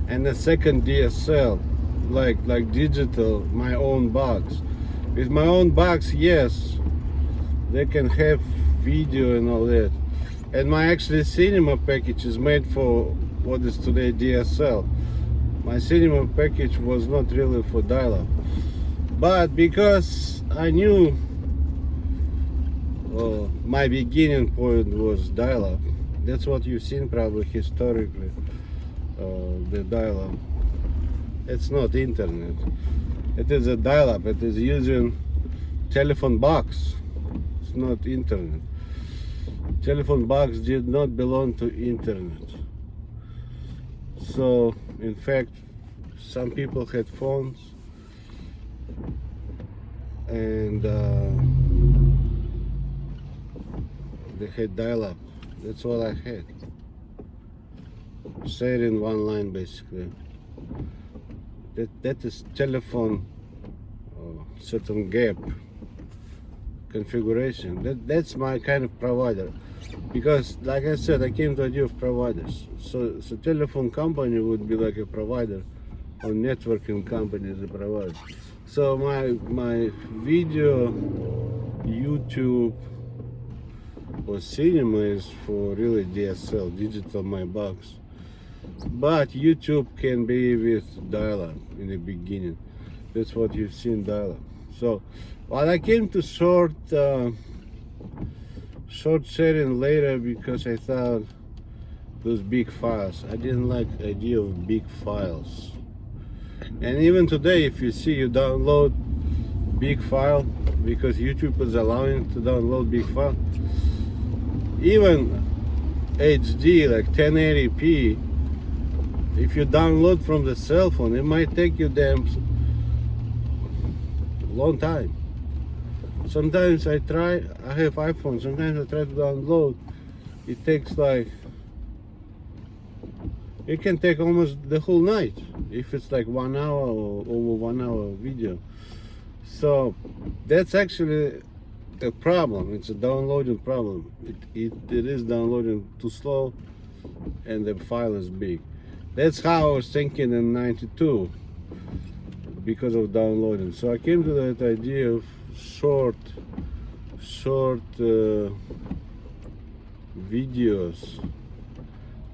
and the second DSL, like digital, my own box. With my own box, yes, they can have video and all that. And my actually cinema package is made for what is today DSL. My cinema package was not really for dial-up, but because I knew my beginning point was dial-up. That's what you've seen probably historically, the dial-up. It's not internet. It is a dial-up. It is using telephone box. It's not internet. Telephone box did not belong to internet. So, in fact, some people had phones, and they had dial-up. That's all I had. Sharing one line, basically. That is telephone certain gap configuration. That's my kind of provider, because like I said, I came to idea of providers. So telephone company would be like a provider, or networking company is a provider. So my video, YouTube or cinema is for really DSL, digital my box. But YouTube can be with dial-up in the beginning. That's what you've seen, dial-up. So, but I came to short sharing later because I thought those big files. I didn't like the idea of big files. And even today, if you see, you download big file because YouTube is allowing to download big file. Even HD, like 1080p, if you download from the cell phone, it might take you damn long time. Sometimes I have iPhone, sometimes I try to download, it takes like, it can take almost the whole night if it's like 1 hour or over 1 hour video. So that's actually a problem. It's a downloading problem. It is downloading too slow and the file is big. That's how I was thinking in '92 because of downloading. So I came to that idea of short videos.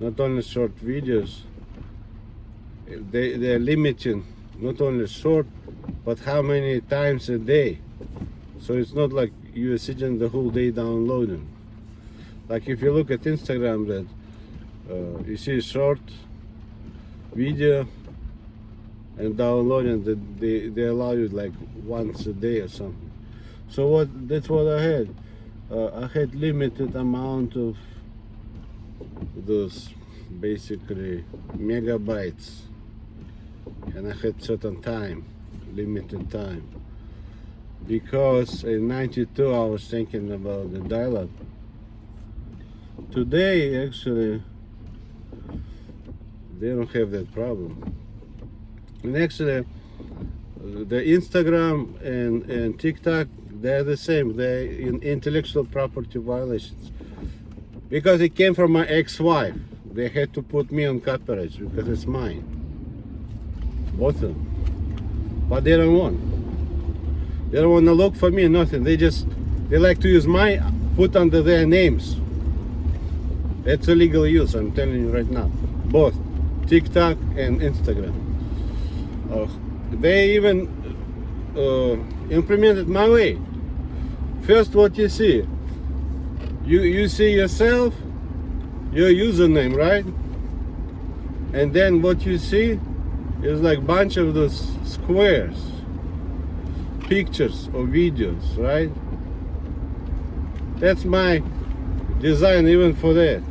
Not only short videos, they're limiting not only short, but how many times a day. So it's not like you're sitting the whole day downloading. Like if you look at Instagram, that you see short video and downloading, that they allow you like once a day or something. So that's what I had. I had limited amount of those basically megabytes, and I had certain time, limited time, because in '92 I was thinking about the dial-up. Today actually they don't have that problem. And actually the Instagram and TikTok, they're the same. They're in intellectual property violations, because it came from my ex-wife. They had to put me on copyright because it's mine, both of them. But they don't want. They don't want to look for me, nothing. They like to use my, put under their names. It's illegal use, I'm telling you right now. Both TikTok and Instagram. They even implemented my way. First, what you see, you see yourself, your username, right? And then what you see is like bunch of those squares, pictures or videos, right? That's my design even for that.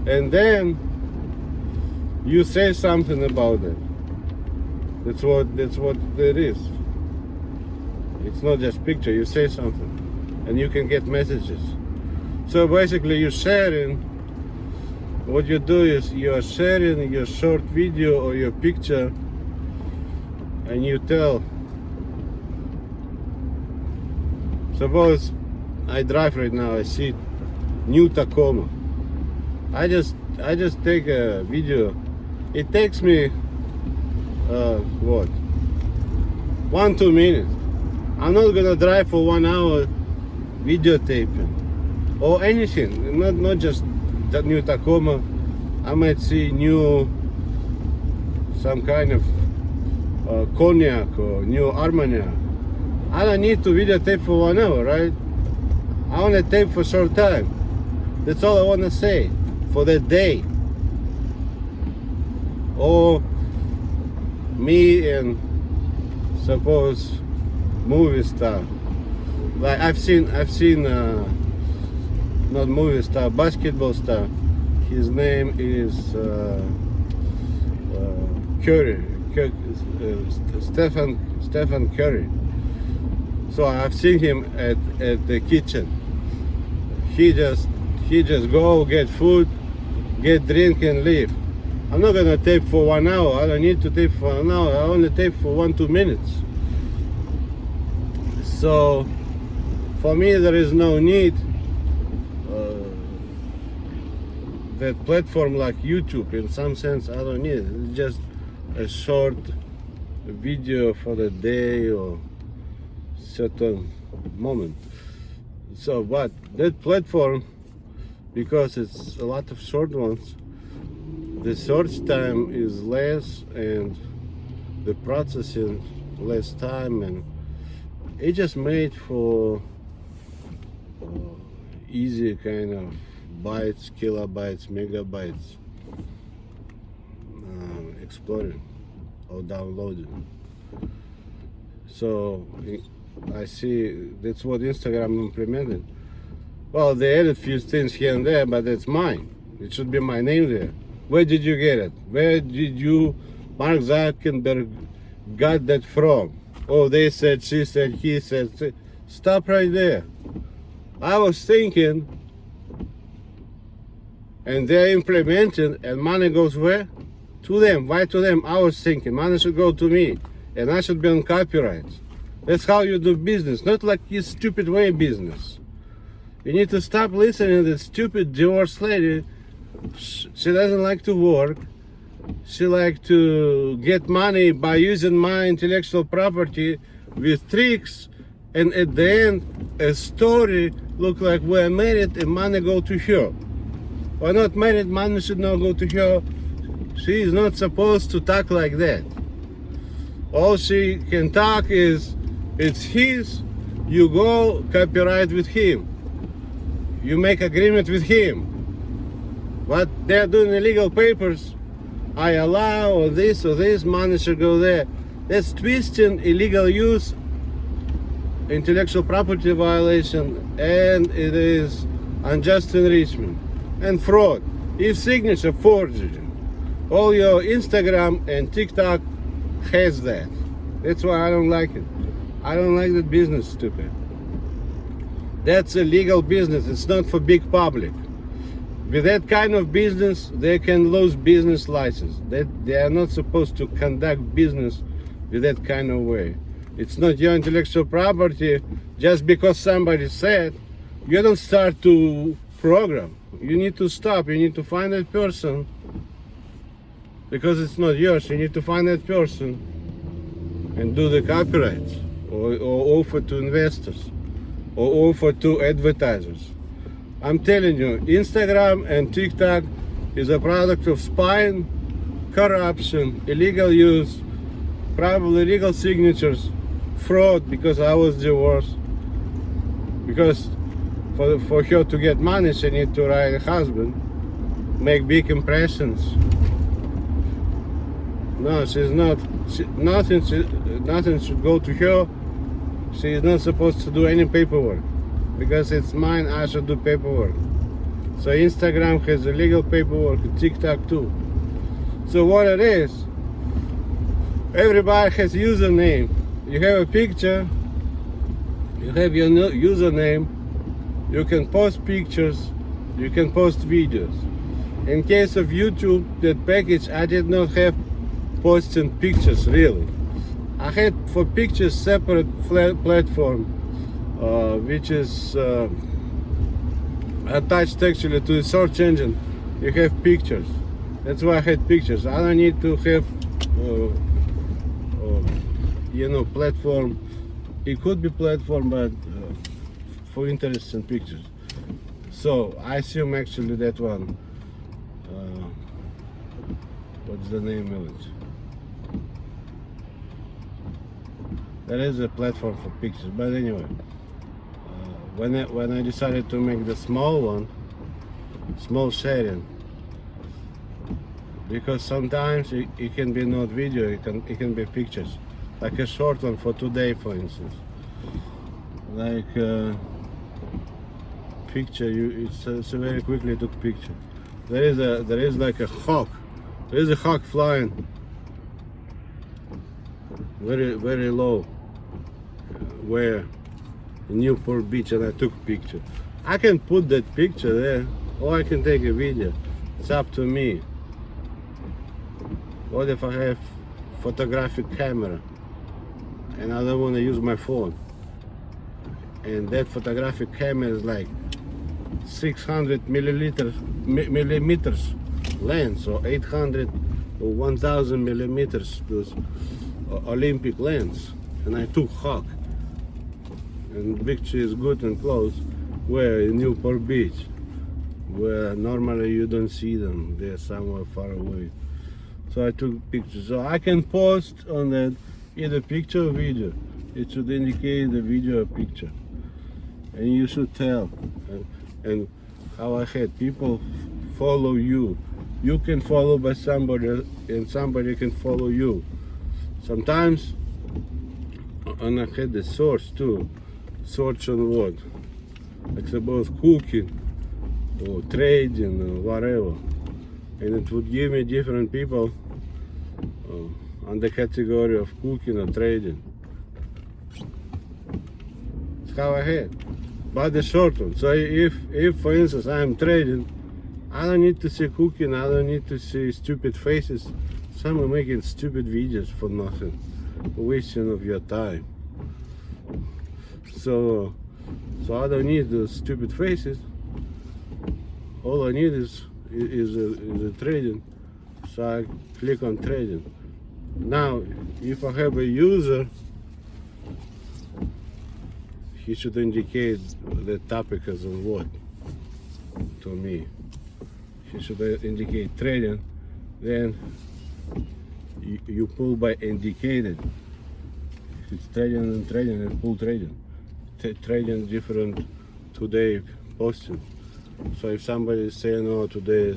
And then you say something about it. That's what it is. It's not just picture, you say something and you can get messages. So basically you're sharing what you do is you are sharing your short video or your picture, and you tell, suppose I drive right now, I see new Tacoma. I just take a video. It takes me what, 1-2 minutes. I'm not gonna drive for 1 hour videotaping or anything. Not just that new Tacoma. I might see some kind of cognac or new Armagnac. I don't need to videotape for 1 hour, right? I want to tape for short time. That's all I want to say for that day. Or me and suppose movie star. Like I've seen not movie star, basketball star. His name is Curry, Stephen Curry. So I've seen him at the kitchen. He just go get food, get drink and leave. I'm not gonna tape for 1 hour. I don't need to tape for an hour. I only tape for 1-2 minutes. So for me there is no need that platform like YouTube. In some sense I don't need it. It's just a short video for the day or certain moment. So but that platform, because it's a lot of short ones, the search time is less and the processing less time, and it just made for easy kind of bytes, kilobytes, megabytes exploring or downloading. So I see that's what Instagram implemented. Well, they added few things here and there, but it's mine. It should be my name there. Where did you get it? Where did you, Mark Zuckerberg, got that from? Oh, they said, she said, he said. Stop right there. I was thinking, and they're implementing, and money goes where? To them. Why to them? I was thinking money should go to me, and I should be on copyright. That's how you do business, not like this stupid way business. You need to stop listening to this stupid divorced lady. She doesn't like to work. She likes to get money by using my intellectual property with tricks, and at the end, a story look like we're married and money go to her. We're not married, money should not go to her. She is not supposed to talk like that. All she can talk is, it's his, you go copyright with him. You make agreement with him. But they're doing illegal papers. I allow or this, money should go there. That's twisting, illegal use, intellectual property violation, and it is unjust enrichment and fraud. If signature forgery. All your Instagram and TikTok has that. That's why I don't like it. I don't like that business, stupid. That's a legal business. It's not for big public. With that kind of business, they can lose business license. They are not supposed to conduct business with that kind of way. It's not your intellectual property. Just because somebody said, you don't start to program. You need to stop. You need to find that person. Because it's not yours, you need to find that person and do the copyrights, or offer to investors, or offer to advertisers. I'm telling you, Instagram and TikTok is a product of spying, corruption, illegal use, probably illegal signatures, fraud, because I was divorced. Because for her to get money, she need to write a husband, make big impressions. No, she's not. Nothing should go to her. She is not supposed to do any paperwork. Because it's mine, I should do paperwork. So Instagram has illegal paperwork, TikTok too. So what it is, everybody has username. You have a picture, you have your username, you can post pictures, you can post videos. In case of YouTube, that package, I did not have posting pictures really. I had for pictures separate platform, which is attached actually to the search engine. You have pictures. That's why I had pictures. I don't need to have, platform. It could be platform, but for interest in pictures. So I assume actually that one. What's the name of it? There is a platform for pictures, but anyway, when I decided to make the small one, small sharing, because sometimes it can be not video, it can be pictures, like a short one for today, for instance, like picture. It's a very quickly took picture. There is like a hawk. There is a hawk flying very low, where Newport Beach, and I took picture. I can put that picture there, or I can take a video. It's up to me. What if I have photographic camera and I don't want to use my phone, and that photographic camera is like 600 millimeters lens, or 800 or 1000 millimeters, those Olympic lens, and I took hawk, and the picture is good and close, where in Newport Beach, where normally you don't see them, they're somewhere far away. So I took pictures. So I can post on that either picture or video. It should indicate the video or picture, and you should tell. And how I had people follow you. You can follow by somebody, and somebody can follow you. Sometimes, and I had the source too. Search on what? Like suppose cooking or trading or whatever. And it would give me different people on the category of cooking or trading. That's how I had. But the short one. So if for instance I'm trading, I don't need to see cooking, I don't need to see stupid faces. Some are making stupid videos for nothing, wasting of your time. So I don't need those stupid faces. All I need is a trading. So I click on trading. Now, if I have a user, he should indicate the topic as of what to me. He should indicate trading. Then you pull by indicated. If it's trading and trading, then pull trading. Trading different today posting. So if somebody is saying, oh, today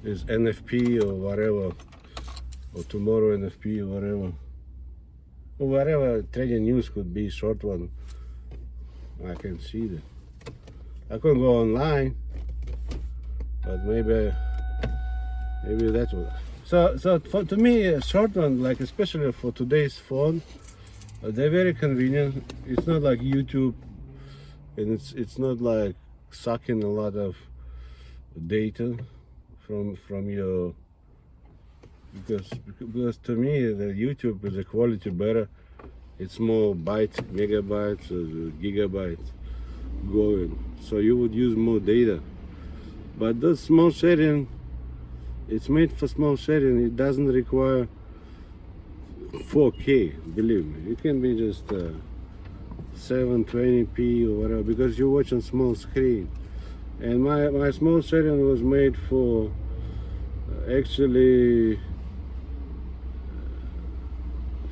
is NFP or whatever, or tomorrow NFP or whatever trading news could be, short one, I can see that. I can go online, but maybe that's what. So to me, a short one, like especially for today's phone, they're very convenient. It's not like YouTube, and it's not like sucking a lot of data from your, because to me the YouTube is the quality better. It's more bytes, megabytes, or gigabytes going. So you would use more data. But the small sharing, it's made for small sharing. It doesn't require 4K, believe me. It can be just 720p or whatever, because you watch on small screen. And my small sharing was made for actually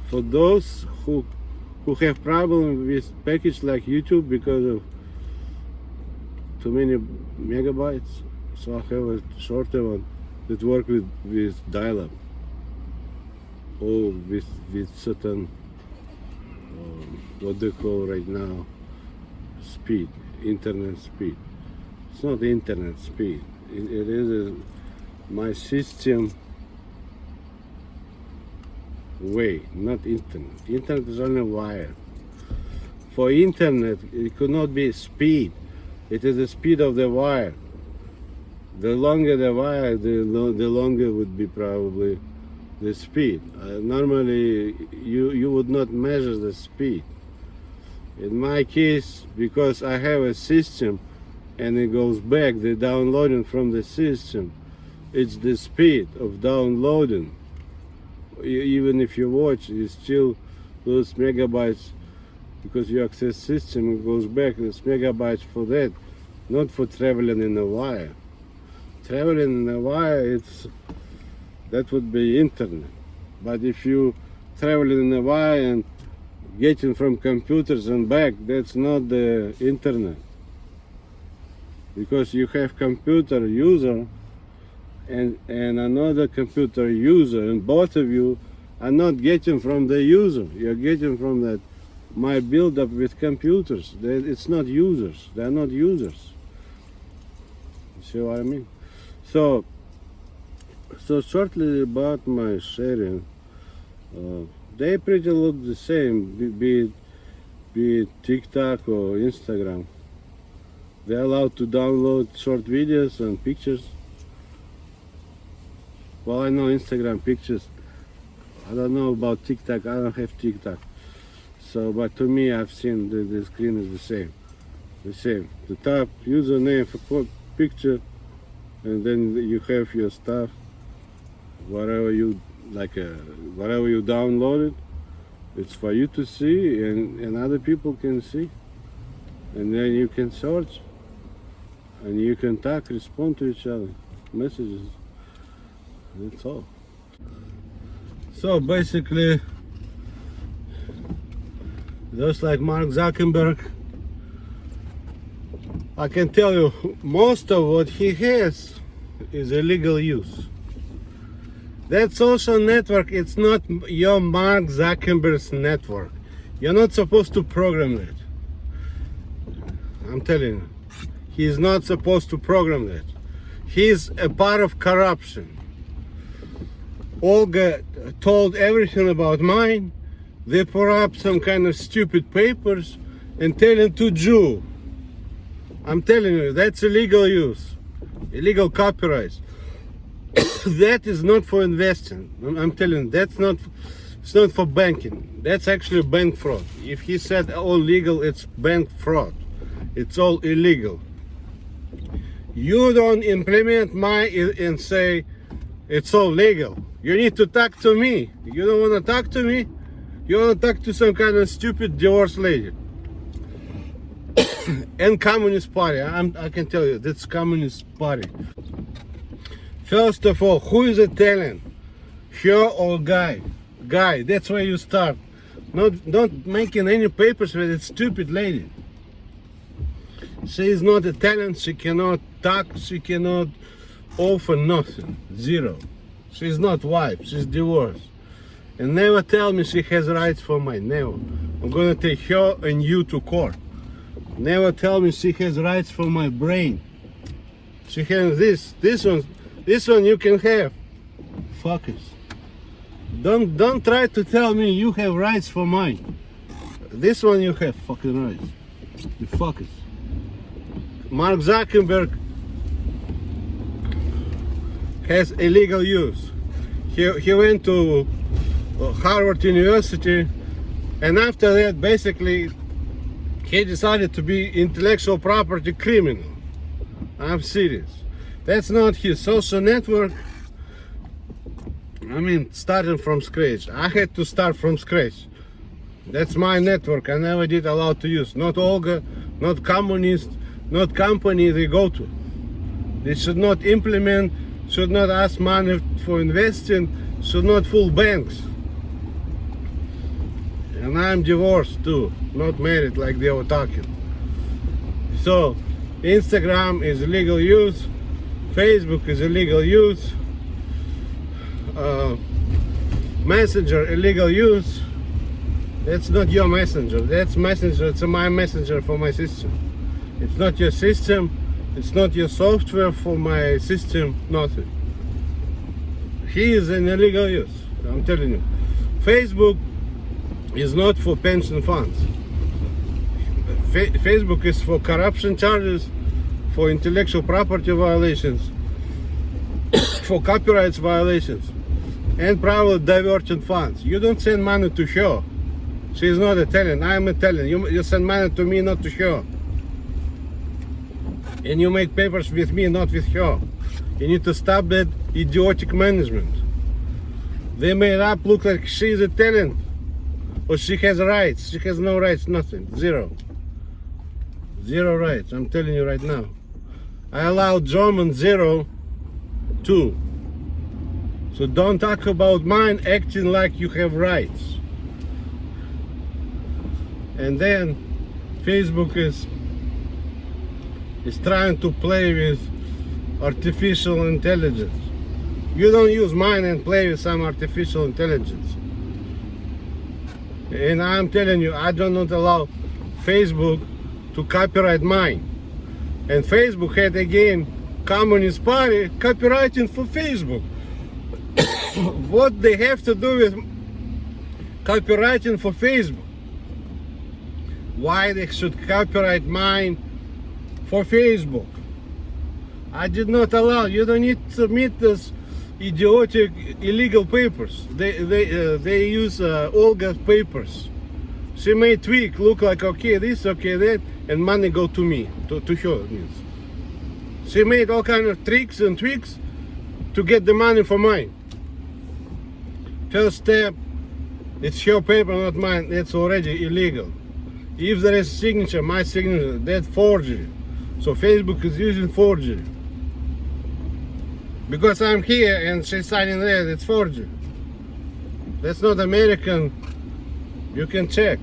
for those who have problem with package like YouTube because of too many megabytes. So I have a shorter one that work with dial-up or with certain what they call right now speed, internet speed. It's not internet speed. It is my system way, not internet. Internet is only wire. For internet, it could not be speed. It is the speed of the wire. The longer the wire, the longer would be probably the speed. Normally, you would not measure the speed. In my case, because I have a system and it goes back, the downloading from the system, it's the speed of downloading. Even if you watch, you still lose megabytes because you access system, it goes back, it's megabytes for that, not for traveling in a wire. Traveling in a wire, that would be internet. But if you travel in a wire and getting from computers and back, that's not the internet. Because you have computer user and another computer user, and both of you are not getting from the user. You're getting from that my build-up with computers. It's not users. They're not users. You see what I mean? So shortly about my sharing, they pretty look the same, be it TikTok or Instagram. They're allowed to download short videos and pictures. Well, I know Instagram pictures. I don't know about TikTok. I don't have TikTok. So, but to me, I've seen the screen is the same. The same. The top username for picture, and then you have your stuff. Whatever you like, whatever you downloaded, it's for you to see, and other people can see. And then you can search, and you can talk, respond to each other, messages. That's all. So basically, just like Mark Zuckerberg, I can tell you most of what he has is illegal use. That social network, it's not your Mark Zuckerberg's network. You're not supposed to program that. I'm telling you, he's not supposed to program that. He's a part of corruption. Olga told everything about mine. They put up some kind of stupid papers and telling to Jew. I'm telling you, that's illegal use, illegal copyright. That is not for investing. I'm telling you, it's not for banking. That's actually bank fraud. If he said all legal, it's bank fraud. It's all illegal. You don't implement mine and say it's all legal. You need to talk to me. You don't want to talk to me? You want to talk to some kind of stupid divorced lady. And Communist Party. I can tell you, that's Communist Party. First of all, who is Italian? Her or guy? Guy, that's where you start. Not making any papers with that stupid lady. She is not Italian, she cannot talk, she cannot offer nothing. Zero. She's not wife, she's divorced. And never tell me she has rights for mine, never. I'm gonna take her and you to court. Never tell me she has rights for my brain. She has this one you can have. Fuckers. Don't try to tell me you have rights for mine. This one you have fucking rights. You fuckers. Mark Zuckerberg has illegal use. He went to Harvard University, and after that basically he decided to be intellectual property criminal. I'm serious. That's not his social network. I mean, starting from scratch. I had to start from scratch. That's my network. I never did allow to use. Not Olga, not communist, not company they go to. They should not implement, should not ask money for investing, should not fool banks. And I'm divorced too, not married like they were talking. So, Instagram is illegal use, Facebook is illegal use, Messenger illegal use. That's not your messenger, that's messenger, it's my messenger for my system. It's not your system, it's not your software for my system, nothing. He is an illegal use, I'm telling you. Facebook is not for pension funds. Facebook is for corruption charges, for intellectual property violations, for copyright violations and probably divergent funds. You don't send money to her. She's not Italian. I'm Italian. You send money to me, not to her. And you make papers with me, not with her. You need to stop that idiotic management. They made up look like she's Italian. Or she has rights. She has no rights, nothing. Zero. Zero rights, I'm telling you right now. I allow German 0, 2. So don't talk about mine acting like you have rights. And then Facebook is trying to play with artificial intelligence. You don't use mine and play with some artificial intelligence. And I'm telling you, I do not allow Facebook to copyright mine. And Facebook had again Communist Party copywriting for Facebook. What they have to do with copywriting for Facebook? Why they should copyright mine for Facebook? I did not allow. You don't need to submit this idiotic illegal papers. They use Olga's papers. She made tweak look like okay this, okay that, and money go to me, to her means. She made all kind of tricks and tweaks to get the money for mine. First step, it's her paper, not mine. It's already illegal. If there is signature, my signature, that's forgery. So Facebook is using forgery. Because I'm here and she's signing there, it's forgery. That's not American. You can check.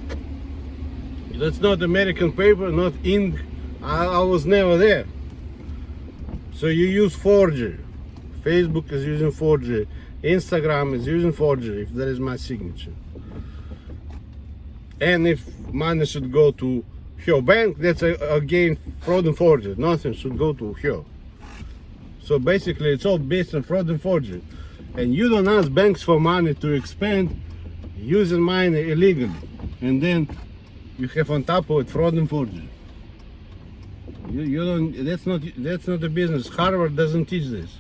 That's not American paper, not ink. I was never there. So you use forgery. Facebook is using forgery. Instagram is using forgery if there is my signature. And if money should go to her bank, that's again fraud and forgery. Nothing should go to her. So basically it's all based on fraud and forgery. And you don't ask banks for money to expand using money illegally. And then you have on top of it fraud and forgery. You don't, that's not a business. Harvard doesn't teach this.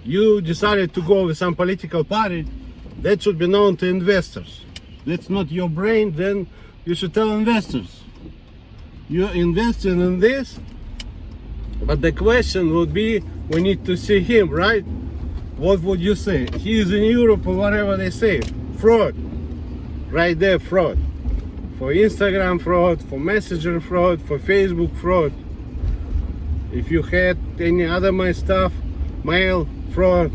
You decided to go with some political party, that should be known to investors. That's not your brain, then you should tell investors. You're investing in this, but the question would be, we need to see him, right? What would you say? He is in Europe or whatever they say. Fraud. Right there, fraud. For Instagram fraud, for Messenger fraud, for Facebook fraud. If you had any other my stuff, mail fraud,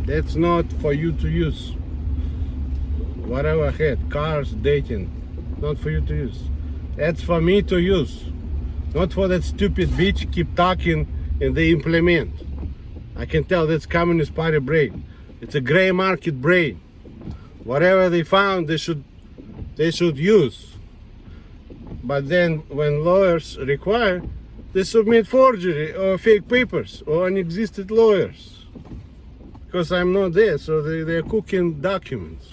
that's not for you to use. Whatever I had, cars, dating, not for you to use. That's for me to use. Not for that stupid bitch keep talking and they implement. I can tell that's Communist Party brain. It's a gray market brain. Whatever they found, they should use. But then when lawyers require, they submit forgery or fake papers or unexisted lawyers. Because I'm not there, so they're cooking documents.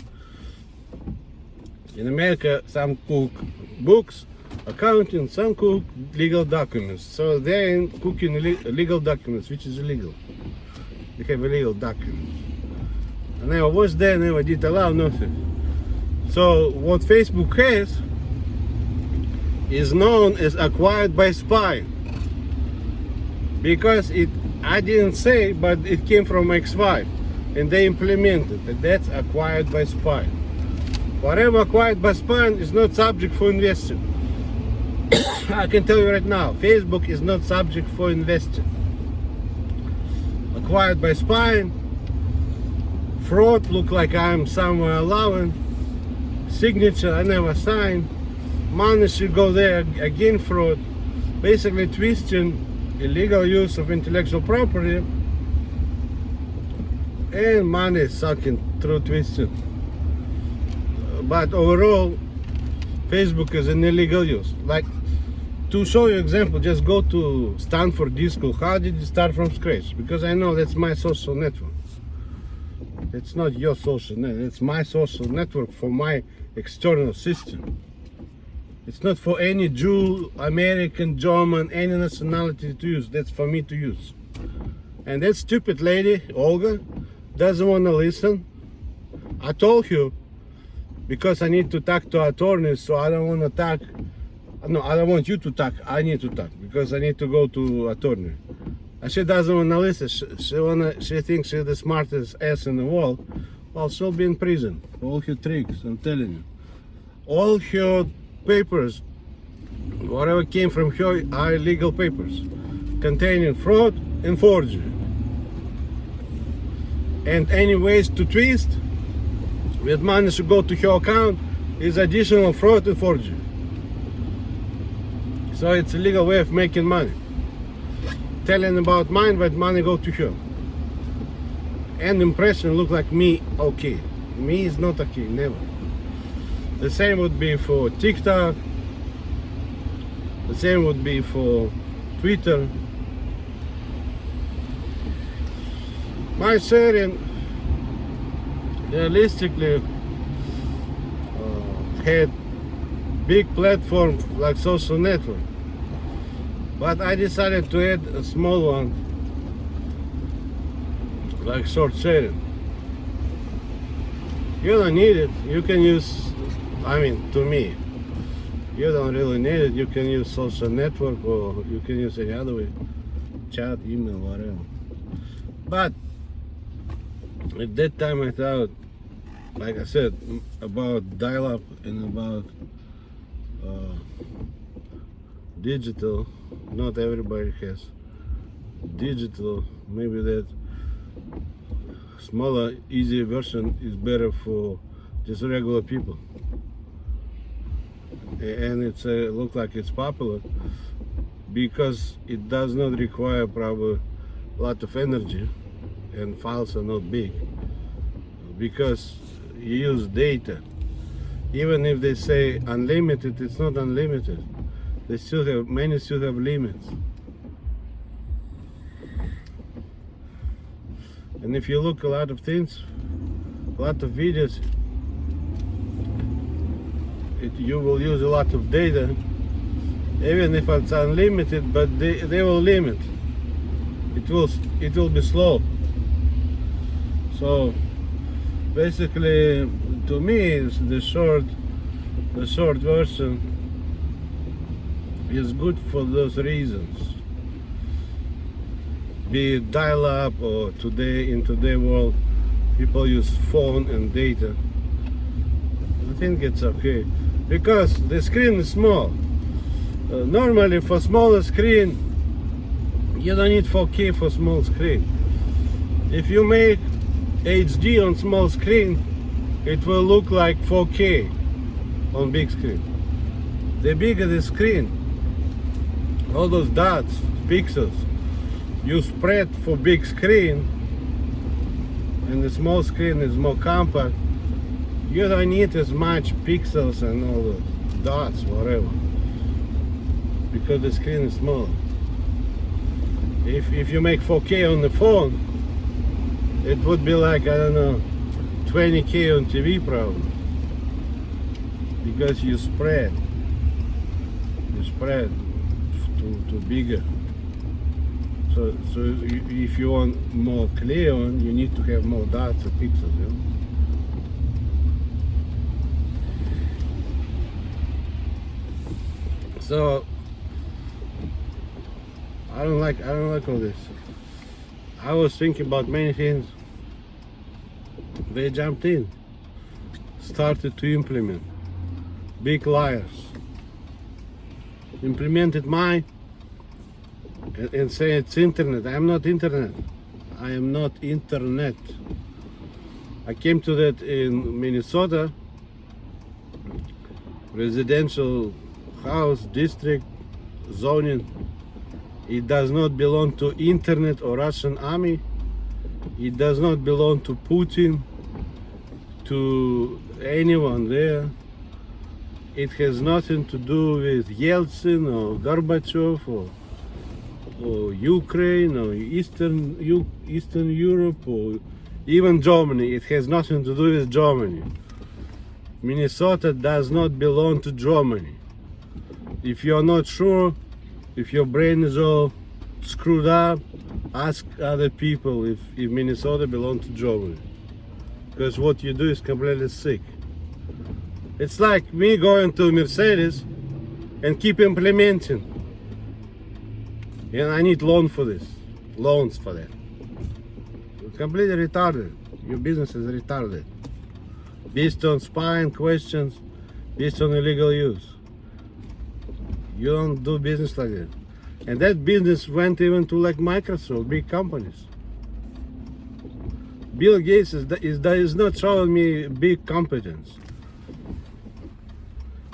In America, some cook books, accounting, some cook legal documents. So they're cooking legal documents, which is illegal. They have illegal documents. I never was there, never did allow nothing. So what Facebook has is known as acquired by spy. Because I didn't say, but it came from X5 and they implemented it. That's acquired by spy. Whatever acquired by spy is not subject for investing. I can tell you right now, Facebook is not subject for investing. Acquired by spy, fraud, look like I'm somewhere allowing, signature I never signed, money should go there, again fraud, basically twisting illegal use of intellectual property and money sucking through twisting. But overall, Facebook is an illegal use. Like, to show you example, just go to Stanford Disco. How did you start from scratch? Because I know that's my social network. It's not your social network, it's my social network for my external system. It's not for any Jew, American, German, any nationality to use. That's for me to use. And that stupid lady, Olga, doesn't want to listen. I told you, because I need to talk to attorneys, so I don't want to talk. No, I don't want you to talk. I need to talk because I need to go to attorney. And she doesn't want to listen. She thinks she's the smartest ass in the world. Well, she'll be in prison for all her tricks, I'm telling you. All her papers, whatever came from her, are illegal papers containing fraud and forgery. And any ways to twist with money should go to her account is additional fraud and forgery. So it's a legal way of making money. Telling about mine, but money go to her. And impression look like me okay. Me is not okay, never. The same would be for TikTok. The same would be for Twitter. My sharing realistically had big platform like social network, but I decided to add a small one like short sharing. You don't need it. You can use, I mean, to me, you don't really need it. You can use social network or you can use any other way, chat, email, whatever. But at that time I thought, like I said, about dial-up and about digital. Not everybody has digital. Maybe that smaller, easier version is better for just regular people. And it's look like it's popular because it does not require probably a lot of energy, and files are not big because you use data. Even if they say unlimited, it's not unlimited. They still have, many still have limits. And if you look a lot of things, a lot of videos, you will use a lot of data, even if it's unlimited, but they will limit. It will be slow. So basically, to me, it's the short version is good for those reasons. Be it dial-up or in today's world, people use phone and data. I think it's okay because the screen is small. Normally, for smaller screen, you don't need 4K for small screen. If you make HD on small screen, it will look like 4K on big screen. The bigger the screen, all those dots, pixels, you spread for big screen, and the small screen is more compact. You don't need as much pixels and all the dots, whatever, because the screen is small. If you make 4K on the phone, it would be like, I don't know, 20K on TV probably, because you spread to bigger. So if you want more clear one, you need to have more dots or pixels, you know? So I don't like all this. I was thinking about many things. They jumped in, started to implement. Big liars. Implemented mine and say it's internet. I am not internet. I am not internet. I came to that in Minnesota, residential house district zoning. It does not belong to internet or Russian army. It does not belong to Putin, to anyone there. It has nothing to do with Yeltsin or Gorbachev or Ukraine or Eastern Europe or even Germany. It has nothing to do with Germany. Minnesota does not belong to Germany. If you're not sure, if your brain is all screwed up, Ask other people if Minnesota belongs to Germany. Because what you do is completely sick. It's like me going to Mercedes and keep implementing. And I need loans for that. You're completely retarded. Your business is retarded. Based on spying questions, based on illegal use. You don't do business like that. And that business went even to like Microsoft, big companies. Bill Gates is not showing me big competence.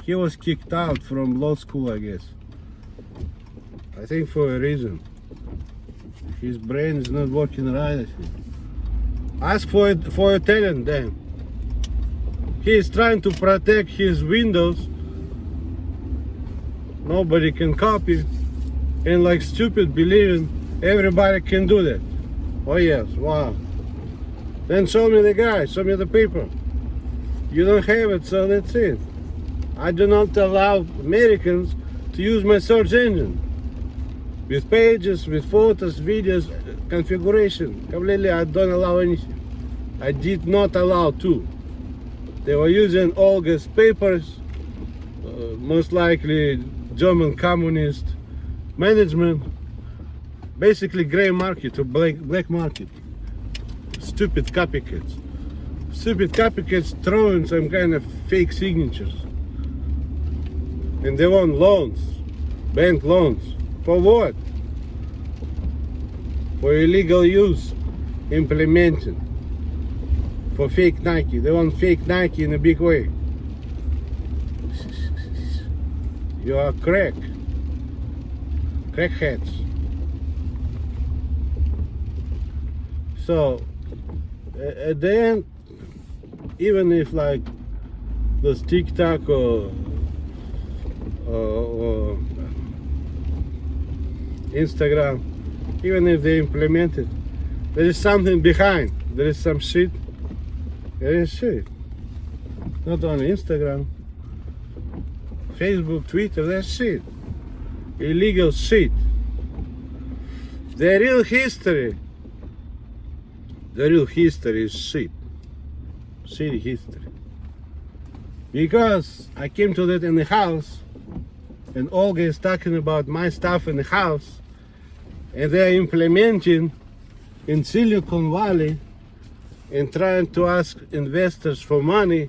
He was kicked out from law school, I guess. I think for a reason. His brain is not working right, I think. Ask for a talent then. He is trying to protect his Windows. Nobody can copy. And like stupid believing everybody can do that. Oh yes, wow. Then show me the guy, show me the paper. You don't have it, so that's it. I do not allow Americans to use my search engine. With pages, with photos, videos, configuration. Completely, I don't allow anything. I did not allow to. They were using Olga's papers, most likely German communist management, basically gray market or black market. Stupid copycats. Stupid copycats throwing some kind of fake signatures. And they want loans, bank loans. For what? For illegal use, implementing. For fake Nike. They want fake Nike in a big way. You are crackheads. So at the end, even if like those TikTok or Instagram, even if they implement it, there is something behind. There is some shit. There is shit. Not only Instagram, Facebook, Twitter, there's shit. Illegal shit. The real history is shit. Shitty history. Because I came to that in the house, and Olga is talking about my stuff in the house, and they're implementing in Silicon Valley and trying to ask investors for money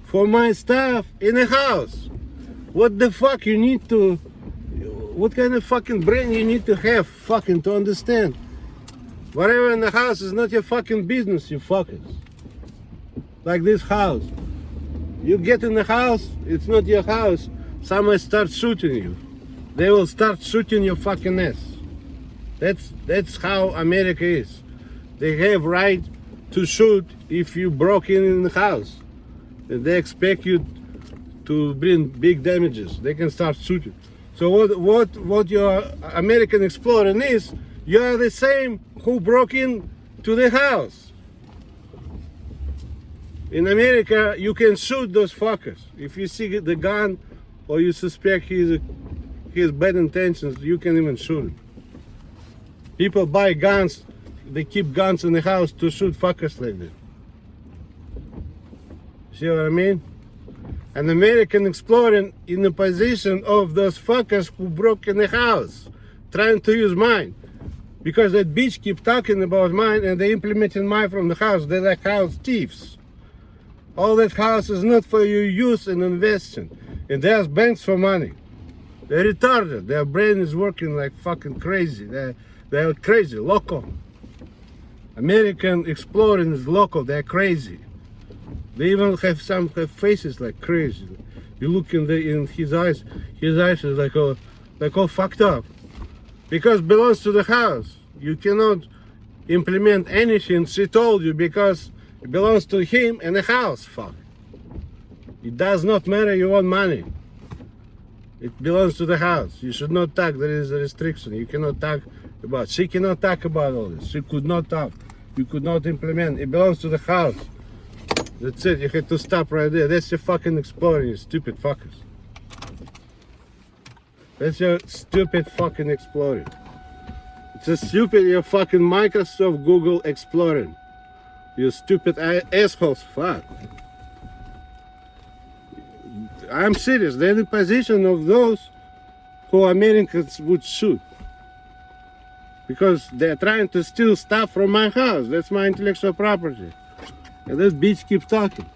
for my stuff in the house. What the fuck you need to, what kind of fucking brain you need to have fucking to understand? Whatever in the house is not your fucking business, you fuckers. Like this house. You get in the house, it's not your house, someone starts shooting you. They will start shooting your fucking ass. That's how America is. They have right to shoot if you broke in the house. They expect you to bring big damages. They can start shooting. So what your American exploring is, you are the same who broke in to the house. In America, you can shoot those fuckers. If you see the gun or you suspect he has bad intentions, you can even shoot him. People buy guns, they keep guns in the house to shoot fuckers like that. See what I mean? An American exploring in the position of those fuckers who broke in the house, trying to use mine. Because that bitch keep talking about mine and they implementing mine from the house. They're like house thieves. All that house is not for your use and investing. And there's banks for money. They're retarded. Their brain is working like fucking crazy. They're crazy, local. American exploring is local. They're crazy. They even have faces like crazy. You look in his eyes. His eyes is like all fucked up. Because it belongs to the house. You cannot implement anything she told you because it belongs to him and the house. Fuck. It does not matter. You want money. It belongs to the house. You should not talk. There is a restriction. You cannot talk about. She cannot talk about all this. She could not talk. You could not implement. It belongs to the house. That's it. You had to stop right there. That's your fucking exploring, you stupid fuckers. That's your stupid fucking exploring. It's stupid, you fucking Microsoft Google exploring. You stupid assholes, fuck. I'm serious, they're in the position of those who Americans would shoot. Because they're trying to steal stuff from my house. That's my intellectual property. And this bitch keeps talking.